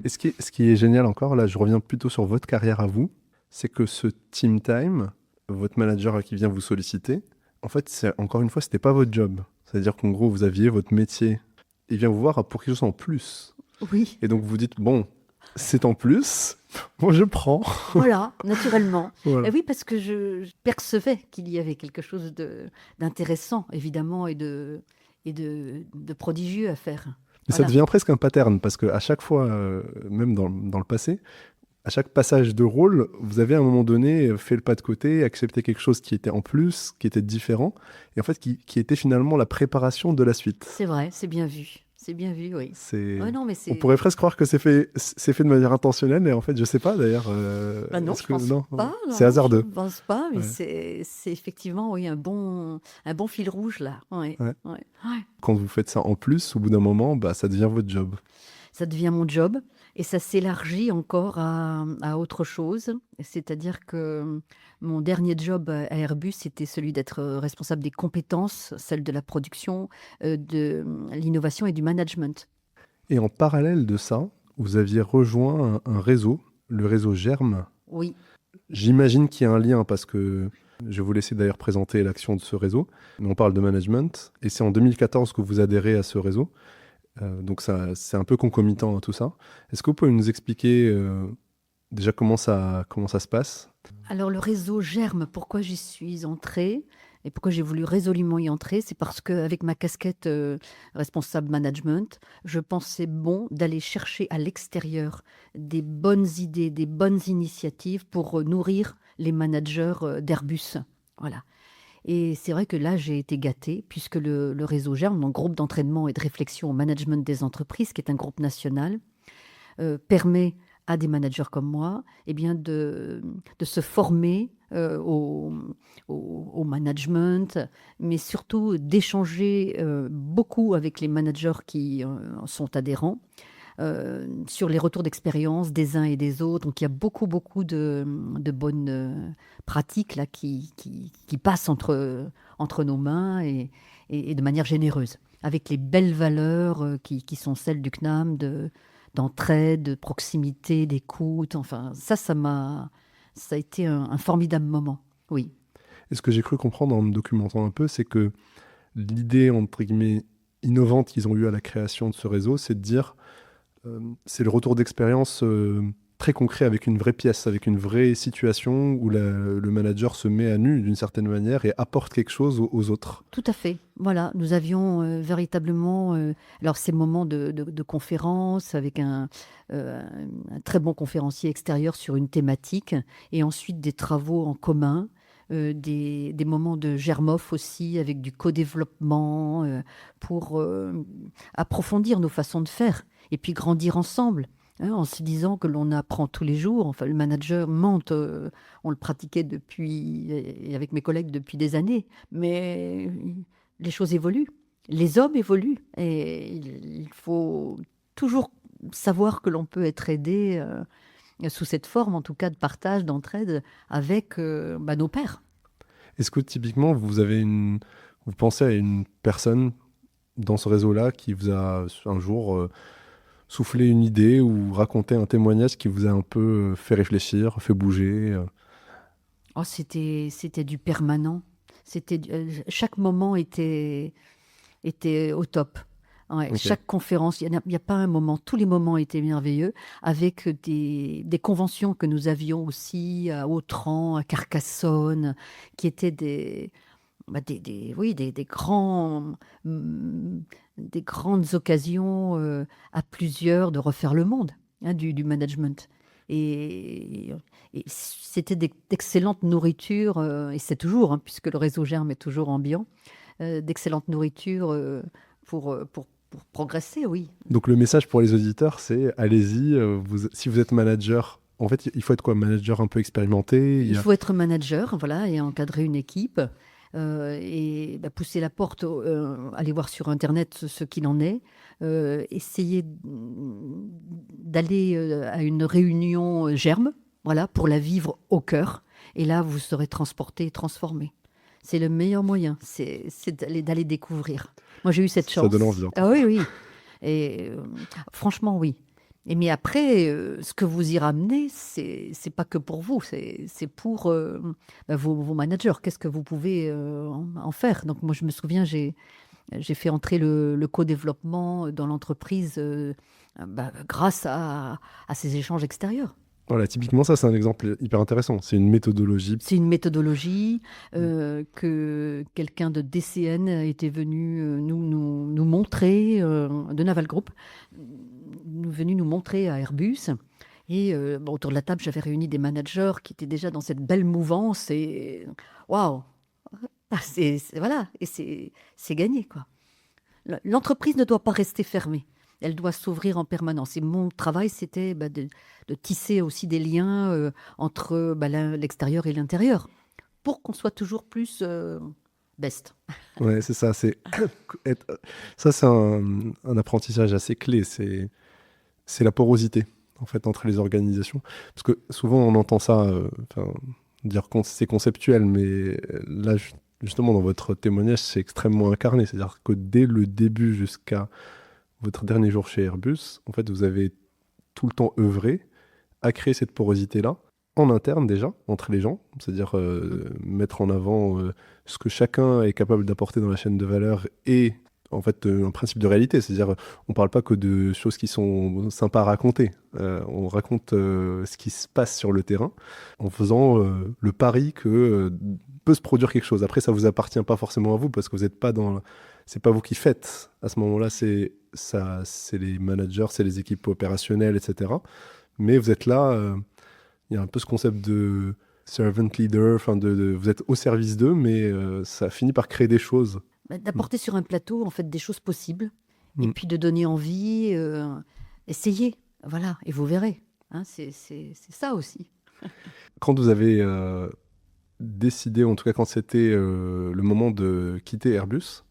Et ce qui est génial encore, là je reviens plutôt sur votre carrière à vous, c'est que ce team time, votre manager qui vient vous solliciter, en fait, encore une fois, c'était pas votre job. C'est-à-dire qu'en gros, vous aviez votre métier. Il vient vous voir pour quelque chose en plus. Oui. Et donc, vous dites, bon, c'est en plus, moi je prends. Voilà, naturellement. Voilà. Et oui, parce que je percevais qu'il y avait quelque chose d'intéressant, évidemment, et de prodigieux à faire. Mais ça devient presque un pattern, parce qu'à chaque fois, même dans le passé, à chaque passage de rôle, vous avez à un moment donné fait le pas de côté, accepté quelque chose qui était en plus, qui était différent, et en fait qui était finalement la préparation de la suite. C'est vrai, c'est bien vu. c'est bien vu, oui. C'est... Ouais, non, mais On c'est... pourrait presque croire que c'est fait de manière intentionnelle, et en fait, je sais pas d'ailleurs. Bah non, Est-ce je que pense non, pas, c'est non, je hasardeux. pense pas, mais Ouais, c'est effectivement, oui, un bon fil rouge, là. Ouais, ouais. ouais, ouais. Quand vous faites ça en plus, au bout d'un moment, bah, ça devient votre job. Ça devient mon job et ça s'élargit encore à autre chose. C'est-à-dire que mon dernier job à Airbus, c'était celui d'être responsable des compétences, celle de la production, de l'innovation et du management. Et en parallèle de ça, vous aviez rejoint un réseau, le réseau Germe. Oui, J'imagine qu'il y a un lien parce que je vais vous laisser d'ailleurs présenter l'action de ce réseau. Mais on parle de management et c'est en 2014 que vous adhérez à ce réseau. Donc ça, c'est un peu concomitant à tout ça. Est-ce que vous pouvez nous expliquer déjà comment ça se passe? alors le réseau Germe, pourquoi j'y suis entrée et pourquoi j'ai voulu résolument y entrer, c'est parce qu'avec ma casquette responsable management, je pensais bon d'aller chercher à l'extérieur des bonnes idées, des bonnes initiatives pour nourrir les managers d'Airbus. Voilà. Et c'est vrai que là, j'ai été gâtée, puisque le réseau Germe, mon groupe d'entraînement et de réflexion au management des entreprises, qui est un groupe national, permet à des managers comme moi eh bien de se former au management, mais surtout d'échanger beaucoup avec les managers qui sont adhérents sur les retours d'expérience des uns et des autres. Donc il y a beaucoup, beaucoup de bonnes pratiques là, qui passent entre nos mains et de manière généreuse, avec les belles valeurs qui sont celles du CNAM, d'entraide, de proximité, d'écoute. Enfin, ça a été un formidable moment. Oui. Et ce que j'ai cru comprendre en me documentant un peu, c'est que l'idée, entre guillemets, innovante qu'ils ont eue à la création de ce réseau, c'est de dire, c'est le retour d'expérience très concret avec une vraie pièce, avec une vraie situation où le manager se met à nu d'une certaine manière et apporte quelque chose aux autres. Tout à fait. Voilà, nous avions véritablement, alors ces moments de conférence avec un très bon conférencier extérieur sur une thématique, et ensuite des travaux en commun, des moments de germoff aussi avec du co-développement pour approfondir nos façons de faire et puis grandir ensemble. Hein, en se disant que l'on apprend tous les jours. Enfin, le management, on le pratiquait depuis, et avec mes collègues depuis des années, mais les choses évoluent, les hommes évoluent, et il faut toujours savoir que l'on peut être aidé sous cette forme, en tout cas de partage, d'entraide avec nos pairs. Est-ce que typiquement, vous pensez à une personne dans ce réseau-là qui vous a un jour soufflé une idée ou raconté un témoignage qui vous a un peu fait réfléchir, fait bouger Oh, c'était du permanent. Chaque moment était au top. Ouais, Ok. chaque conférence, il y a pas un moment, tous les moments étaient merveilleux, avec des conventions que nous avions aussi à Autran, à Carcassonne, qui étaient oui, mm, des grandes occasions à plusieurs de refaire le monde, hein, du management. Et, et c'était d'excellentes nourritures, et c'est toujours, hein, puisque le réseau Germe est toujours ambiant, d'excellente nourriture pour progresser, oui. Donc le message pour les auditeurs, c'est allez-y, si vous êtes manager, en fait, il faut être quoi? Manager un peu expérimenté. Il faut être manager, voilà, et encadrer une équipe, et pousser la porte, aller voir sur Internet ce qu'il en est, essayer d'aller à une réunion Germe, voilà, pour la vivre au cœur. Et là, vous serez transporté et transformé. C'est le meilleur moyen, c'est d'aller découvrir. Moi, j'ai eu cette Ça donne chance. envie en tout Ah cas. oui, oui. Et franchement, oui. Mais après, ce que vous y ramenez, c'est pas que pour vous, c'est pour vos managers. Qu'est-ce que vous pouvez en faire? Donc moi, je me souviens, j'ai fait entrer le co-développement dans l'entreprise grâce à ces échanges extérieurs. Voilà, typiquement, ça, c'est un exemple hyper intéressant. C'est une méthodologie. C'est une méthodologie que quelqu'un de DCN était venu nous montrer, de Naval Group, venu nous montrer à Airbus. Et autour de la table, j'avais réuni des managers qui étaient déjà dans cette belle mouvance. Et waouh, voilà, et c'est gagné, quoi. L'entreprise ne doit pas rester fermée. Elle doit s'ouvrir en permanence. Et mon travail, c'était de tisser aussi des liens entre l'extérieur et l'intérieur pour qu'on soit toujours plus best. Ouais, c'est ça. Ça, c'est un apprentissage assez clé. C'est la porosité, en fait, entre les organisations. Parce que souvent, on entend ça, dire que c'est conceptuel, mais là, justement, dans votre témoignage, c'est extrêmement incarné. C'est-à-dire que dès le début jusqu'à votre dernier jour chez Airbus, en fait, vous avez tout le temps œuvré à créer cette porosité-là, en interne déjà, entre les gens, c'est-à-dire mettre en avant ce que chacun est capable d'apporter dans la chaîne de valeur et en fait un principe de réalité, c'est-à-dire on ne parle pas que de choses qui sont sympas à raconter, on raconte ce qui se passe sur le terrain en faisant le pari que peut se produire quelque chose. Après, ça ne vous appartient pas forcément à vous parce que vous n'êtes pas dans... C'est pas vous qui faites. À ce moment-là, c'est les managers, c'est les équipes opérationnelles, etc. Mais vous êtes là, il y a un peu ce concept de servant leader, vous êtes au service d'eux, mais ça finit par créer des choses. D'apporter sur un plateau, en fait, des choses possibles, et Mm. puis de donner envie, essayez, voilà, et vous verrez. Hein, c'est ça aussi. Quand vous avez décidé, en tout cas quand c'était le moment de quitter Airbus,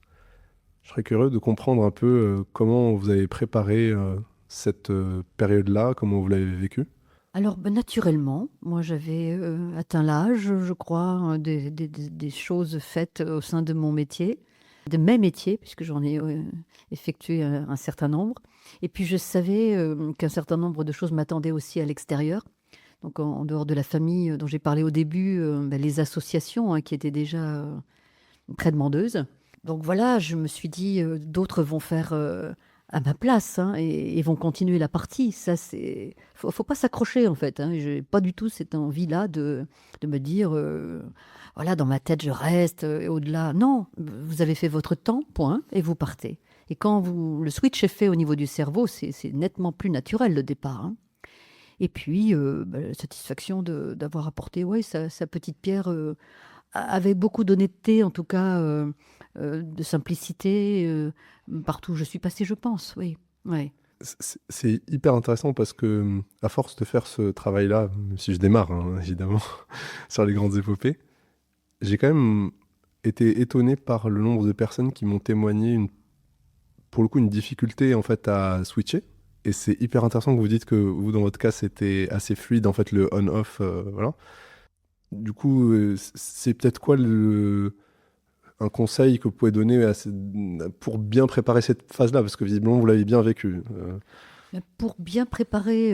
je serais curieux de comprendre un peu comment vous avez préparé cette période-là, comment vous l'avez vécue. Alors, naturellement, moi j'avais atteint l'âge, je crois, des choses faites au sein de mon métier, de mes métiers, puisque j'en ai effectué un certain nombre. Et puis je savais qu'un certain nombre de choses m'attendaient aussi à l'extérieur. Donc en dehors de la famille dont j'ai parlé au début, les associations qui étaient déjà très demandeuses. Donc voilà, je me suis dit, d'autres vont faire à ma place et vont continuer la partie. Ça, faut pas s'accrocher en fait. J'ai pas du tout cette envie-là de me dire, voilà, dans ma tête je reste et au-delà. Non, vous avez fait votre temps, point, et vous partez. Et quand le switch est fait au niveau du cerveau, c'est nettement plus naturel le départ. Et puis, la satisfaction d'avoir apporté sa petite pierre avec beaucoup d'honnêteté, en tout cas, de simplicité, partout où je suis passée, je pense, oui. Ouais. C'est hyper intéressant parce que, à force de faire ce travail-là, même si je démarre, hein, évidemment, sur les grandes épopées, j'ai quand même été étonné par le nombre de personnes qui m'ont témoigné, pour le coup, une difficulté en fait à switcher. Et c'est hyper intéressant que vous dites que vous, dans votre cas, c'était assez fluide, en fait, le on-off, voilà. Du coup, c'est peut-être quoi un conseil que vous pouvez donner pour bien préparer cette phase-là, parce que visiblement, vous l'avez bien vécu. Mais pour bien préparer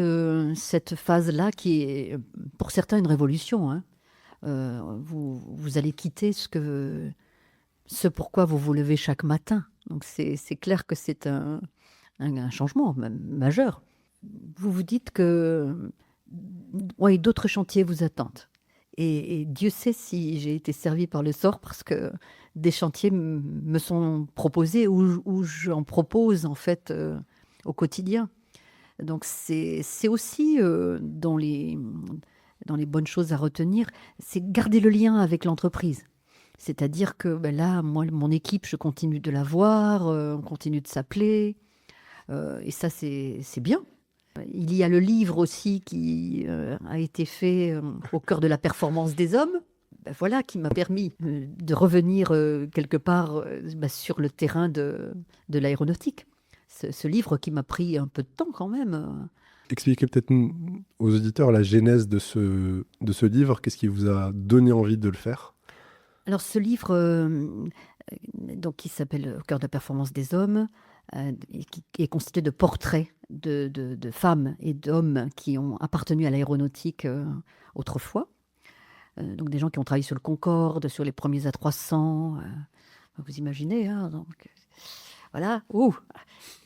cette phase-là, qui est pour certains une révolution, vous allez quitter ce pourquoi vous vous levez chaque matin. Donc c'est clair que c'est un changement majeur. Vous vous dites que d'autres chantiers vous attendent. Et Dieu sait si j'ai été servie par le sort parce que des chantiers me sont proposés ou j'en propose en fait au quotidien. Donc c'est aussi dans les bonnes choses à retenir, c'est garder le lien avec l'entreprise. C'est-à-dire que là, moi, mon équipe, je continue de la voir, on continue de s'appeler, et ça, c'est bien. Il y a le livre aussi qui a été fait au cœur de la performance des hommes, voilà, qui m'a permis de revenir quelque part sur le terrain de l'aéronautique. Ce livre qui m'a pris un peu de temps quand même. Expliquez peut-être aux auditeurs la genèse de ce livre, qu'est-ce qui vous a donné envie de le faire? Alors ce livre, donc, qui s'appelle Au cœur de la performance des hommes, et qui est constitué de portraits de femmes et d'hommes qui ont appartenu à l'aéronautique autrefois. Donc des gens qui ont travaillé sur le Concorde, sur les premiers A300, vous imaginez, donc voilà. Ouh.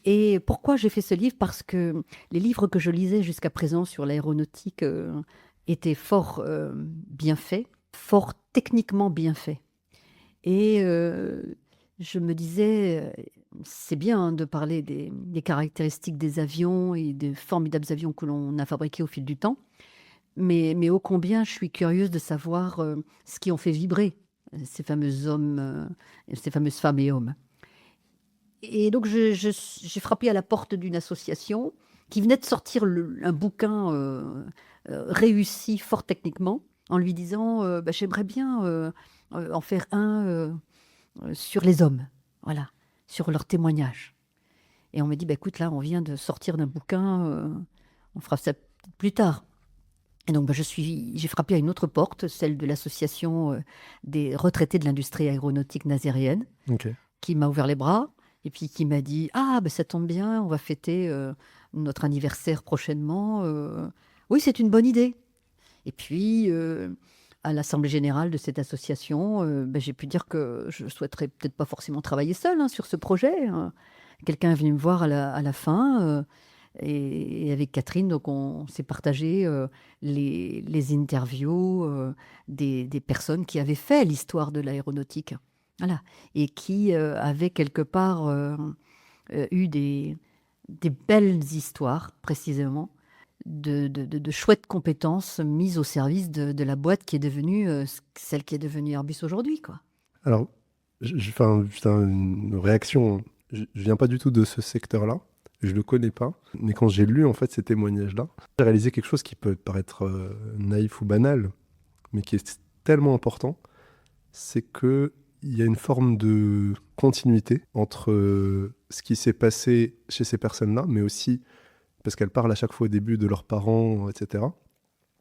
Et pourquoi j'ai fait ce livre? Parce que les livres que je lisais jusqu'à présent sur l'aéronautique étaient fort bien faits, fort techniquement bien faits. Et je me disais, c'est bien de parler des caractéristiques des avions et des formidables avions que l'on a fabriqués au fil du temps, mais ô combien je suis curieuse de savoir ce qui ont fait vibrer ces fameux hommes, ces fameuses femmes et hommes. Et donc j'ai frappé à la porte d'une association qui venait de sortir un bouquin réussi fort techniquement, en lui disant bah, j'aimerais bien en faire un sur les hommes, voilà, sur leurs témoignages. Et on m'a dit bah, écoute, là, on vient de sortir d'un bouquin, on fera ça plus tard. Et donc, bah, j'ai frappé à une autre porte, celle de l'association des retraités de l'industrie aéronautique nazérienne, Ok. qui m'a ouvert les bras et puis qui m'a dit ah, bah, ça tombe bien, on va fêter notre anniversaire prochainement. Oui, c'est une bonne idée. Et puis, à l'Assemblée générale de cette association, bah, j'ai pu dire que je souhaiterais peut-être pas forcément travailler seule hein, sur ce projet. Hein. Quelqu'un est venu me voir à la fin. Et avec Catherine, donc on s'est partagé les interviews des personnes qui avaient fait l'histoire de l'aéronautique. Voilà. Et qui avaient quelque part eu des belles histoires, précisément, de chouettes compétences mises au service de la boîte qui est devenue celle qui est devenue Airbus aujourd'hui, quoi. Alors, je fais une réaction. Je viens pas du tout de ce secteur-là. Je le connais pas. Mais quand j'ai lu en fait ces témoignages-là, j'ai réalisé quelque chose qui peut paraître naïf ou banal, mais qui est tellement important. C'est que il y a une forme de continuité entre ce qui s'est passé chez ces personnes-là, mais aussi parce qu'elles parlent à chaque fois au début de leurs parents, etc.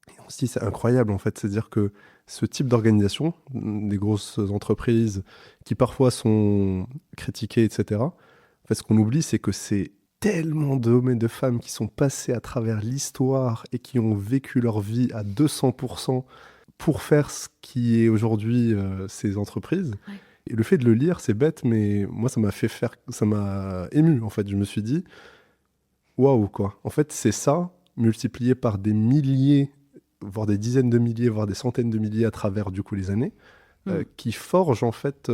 Et aussi, c'est incroyable en fait, c'est-à-dire que ce type d'organisation, des grosses entreprises qui parfois sont critiquées, etc., en fait, ce qu'on oublie, c'est que c'est tellement d'hommes et de femmes qui sont passés à travers l'histoire et qui ont vécu leur vie à 200% pour faire ce qui est aujourd'hui ces entreprises. Ouais. Et le fait de le lire, c'est bête, mais moi, ça m'a ému, en fait. Je me suis dit, waouh, quoi. En fait, c'est ça, multiplié par des milliers, voire des dizaines de milliers, voire des centaines de milliers à travers, du coup, les années, qui forge, en fait,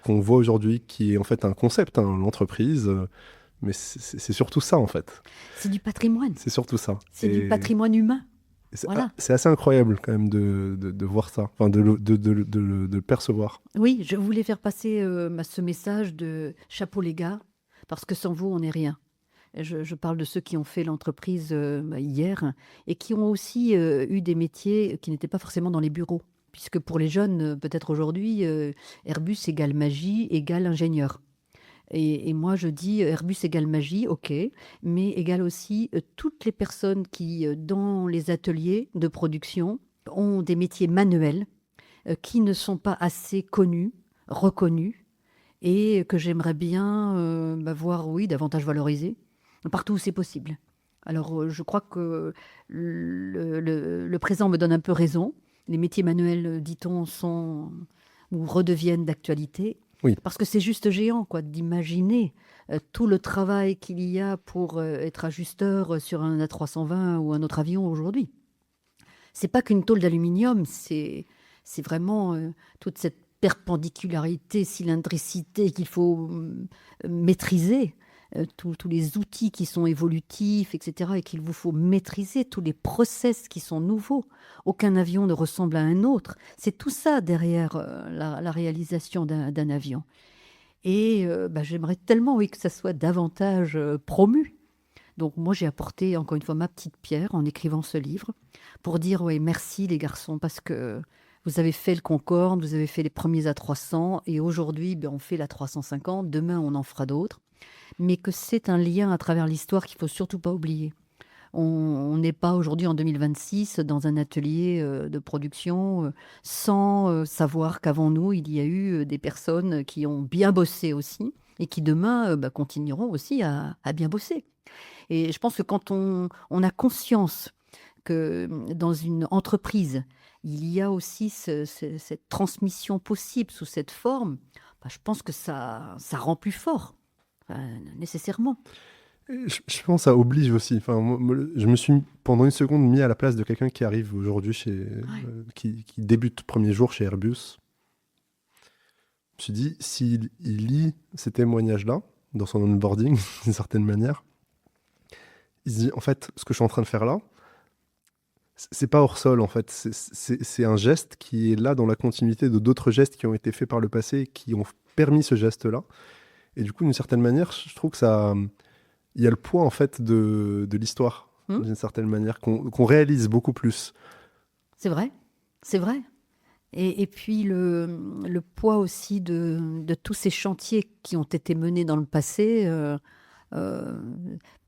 qu'on voit aujourd'hui, qui est, en fait, un concept, hein, l'entreprise. Mais c'est surtout ça, en fait. C'est du patrimoine. C'est surtout ça. C'est du patrimoine humain. Voilà. C'est assez incroyable, quand même, de voir ça, enfin, de le percevoir. Oui, je voulais faire passer ce message de chapeau les gars, parce que sans vous, on n'est rien. Je parle de ceux qui ont fait l'entreprise hier et qui ont aussi eu des métiers qui n'étaient pas forcément dans les bureaux. Puisque pour les jeunes, peut-être aujourd'hui, Airbus égale magie égale ingénieur. Et moi, je dis Airbus égale magie, ok, mais égale aussi toutes les personnes qui, dans les ateliers de production, ont des métiers manuels qui ne sont pas assez connus, reconnus, et que j'aimerais bien voir, oui, davantage valorisés, partout où c'est possible. Alors, je crois que le présent me donne un peu raison. Les métiers manuels, dit-on, sont ou redeviennent d'actualité. Oui. Parce que c'est juste géant, quoi, d'imaginer tout le travail qu'il y a pour être ajusteur sur un A320 ou un autre avion aujourd'hui. C'est pas qu'une tôle d'aluminium, c'est vraiment toute cette perpendicularité, cylindricité qu'il faut maîtriser, tous les outils qui sont évolutifs, etc., et qu'il vous faut maîtriser, tous les process qui sont nouveaux. Aucun avion ne ressemble à un autre. C'est tout ça derrière la réalisation d'un avion. Et j'aimerais tellement, oui, que ça soit davantage promu. Donc moi, j'ai apporté encore une fois ma petite pierre en écrivant ce livre pour dire oui, merci les garçons, parce que vous avez fait le Concorde, vous avez fait les premiers A300 et aujourd'hui, on fait l'A350, demain on en fera d'autres. Mais que c'est un lien à travers l'histoire qu'il ne faut surtout pas oublier. On n'est pas aujourd'hui en 2026 dans un atelier de production sans savoir qu'avant nous, il y a eu des personnes qui ont bien bossé aussi et qui demain continueront aussi à bien bosser. Et je pense que quand on a conscience que dans une entreprise, il y a aussi cette transmission possible sous cette forme, je pense que ça rend plus fort, nécessairement. Je pense que ça oblige aussi. Enfin, je me suis pendant une seconde mis à la place de quelqu'un qui arrive aujourd'hui qui débute premier jour chez Airbus. Je me suis dit, s'il lit ces témoignages-là dans son onboarding, d'une certaine manière, il se dit, en fait, ce que je suis en train de faire là, c'est pas hors sol, en fait. C'est un geste qui est là dans la continuité de d'autres gestes qui ont été faits par le passé et qui ont permis ce geste-là. Et du coup, d'une certaine manière, je trouve que il y a le poids en fait de l'histoire, d'une certaine manière, qu'on réalise beaucoup plus. C'est vrai, c'est vrai. Et puis le poids aussi de tous ces chantiers qui ont été menés dans le passé, euh,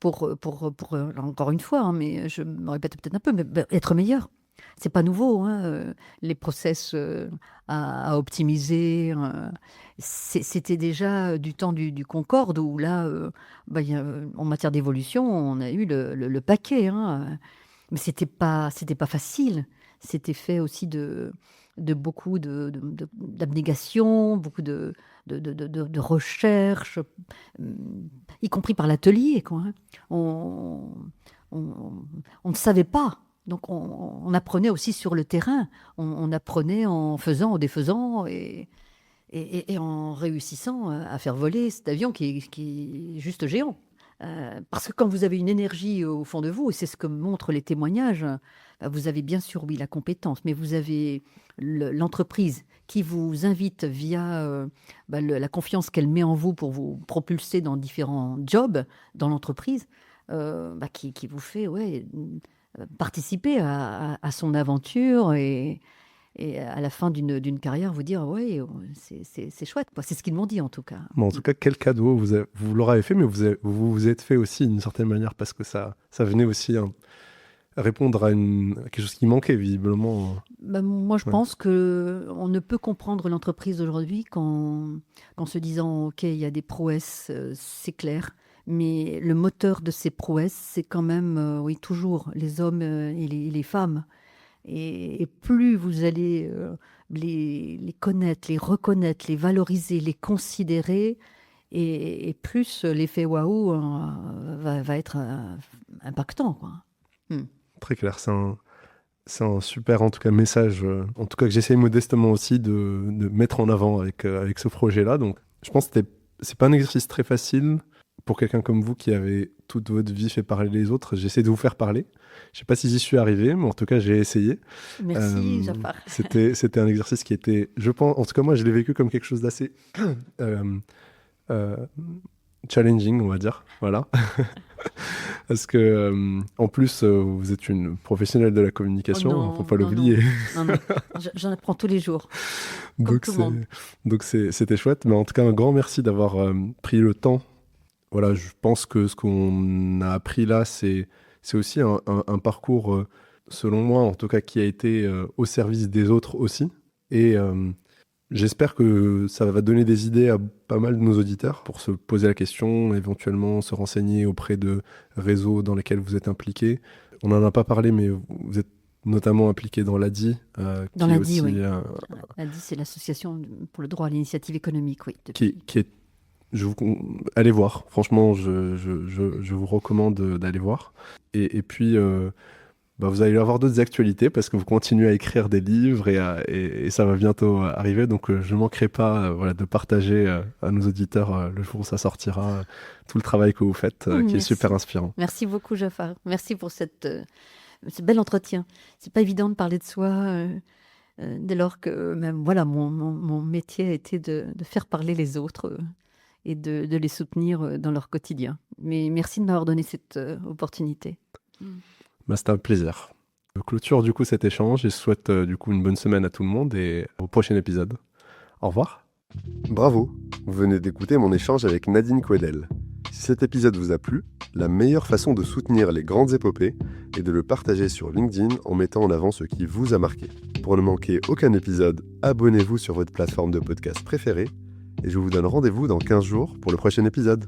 encore une fois, hein, mais je me répète peut-être un peu, mais être meilleur. C'est pas nouveau, hein, les process à optimiser. C'était déjà du temps du Concorde où là, en matière d'évolution, on a eu le paquet. Hein, mais c'était pas facile. C'était fait aussi de beaucoup d'abnégation, beaucoup de recherche, y compris par l'atelier, quoi. Hein. On, on ne savait pas. Donc on apprenait aussi sur le terrain. On apprenait en faisant, en défaisant et en réussissant à faire voler cet avion qui est juste géant. Parce que quand vous avez une énergie au fond de vous, et c'est ce que montrent les témoignages, vous avez bien sûr, oui, la compétence, mais vous avez l'entreprise qui vous invite via la confiance qu'elle met en vous pour vous propulser dans différents jobs dans l'entreprise, qui vous fait participer à son aventure et à la fin d'une carrière, vous dire, oui, c'est chouette, quoi. C'est ce qu'ils m'ont dit, en tout cas. Bon, en tout cas, quel cadeau vous leur avez fait, mais vous vous êtes fait aussi d'une certaine manière, parce que ça venait aussi répondre à quelque chose qui manquait, visiblement. Moi, je pense qu'on ne peut comprendre l'entreprise d'aujourd'hui qu'en se disant, OK, il y a des prouesses, c'est clair, mais le moteur de ces prouesses, c'est quand même, oui, toujours les hommes et les femmes. Et plus vous allez les connaître, les reconnaître, les valoriser, les considérer, et plus l'effet waouh va être impactant, quoi. Très clair, c'est un super, en tout cas, message, en tout cas, que j'essaye modestement aussi de mettre en avant avec ce projet-là. Donc, je pense que c'est pas un exercice très facile pour quelqu'un comme vous qui avez toute votre vie fait parler les autres. J'essaie de vous faire parler. Je sais pas si j'y suis arrivé, mais en tout cas, j'ai essayé. Merci, Jafar. C'était un exercice qui était, je pense, en tout cas, moi, je l'ai vécu comme quelque chose d'assez challenging, on va dire. Voilà. Parce que, en plus, vous êtes une professionnelle de la communication, Oh non, faut pas non, l'oublier. non. J'en apprends tous les jours, comme Donc, tout le monde. c'était chouette. Mais en tout cas, un grand merci d'avoir pris le temps. Voilà, je pense que ce qu'on a appris là, c'est aussi un parcours, selon moi, en tout cas, qui a été au service des autres aussi. Et j'espère que ça va donner des idées à pas mal de nos auditeurs pour se poser la question, éventuellement se renseigner auprès de réseaux dans lesquels vous êtes impliqués. On n'en a pas parlé, mais vous êtes notamment impliqué dans l'ADI. Dans l'ADI, oui. L'ADI, c'est l'Association pour le droit à l'initiative économique, oui. Qui est... Allez voir, franchement, je vous recommande d'aller voir. Et puis... vous allez avoir d'autres actualités parce que vous continuez à écrire des livres et ça va bientôt arriver. Donc, je ne manquerai pas de partager à nos auditeurs le jour où ça sortira tout le travail que vous faites qui est super inspirant. Merci beaucoup, Jafar. Merci pour ce bel entretien. C'est pas évident de parler de soi dès lors que même, mon métier était de faire parler les autres et de les soutenir dans leur quotidien. Mais merci de m'avoir donné cette opportunité. C'était un plaisir. Je clôture du coup cet échange et souhaite du coup une bonne semaine à tout le monde et au prochain épisode. Au revoir. Bravo, vous venez d'écouter mon échange avec Nadine Quedel. Si cet épisode vous a plu, la meilleure façon de soutenir les grandes épopées est de le partager sur LinkedIn en mettant en avant ce qui vous a marqué. Pour ne manquer aucun épisode, abonnez-vous sur votre plateforme de podcast préférée et je vous donne rendez-vous dans 15 jours pour le prochain épisode.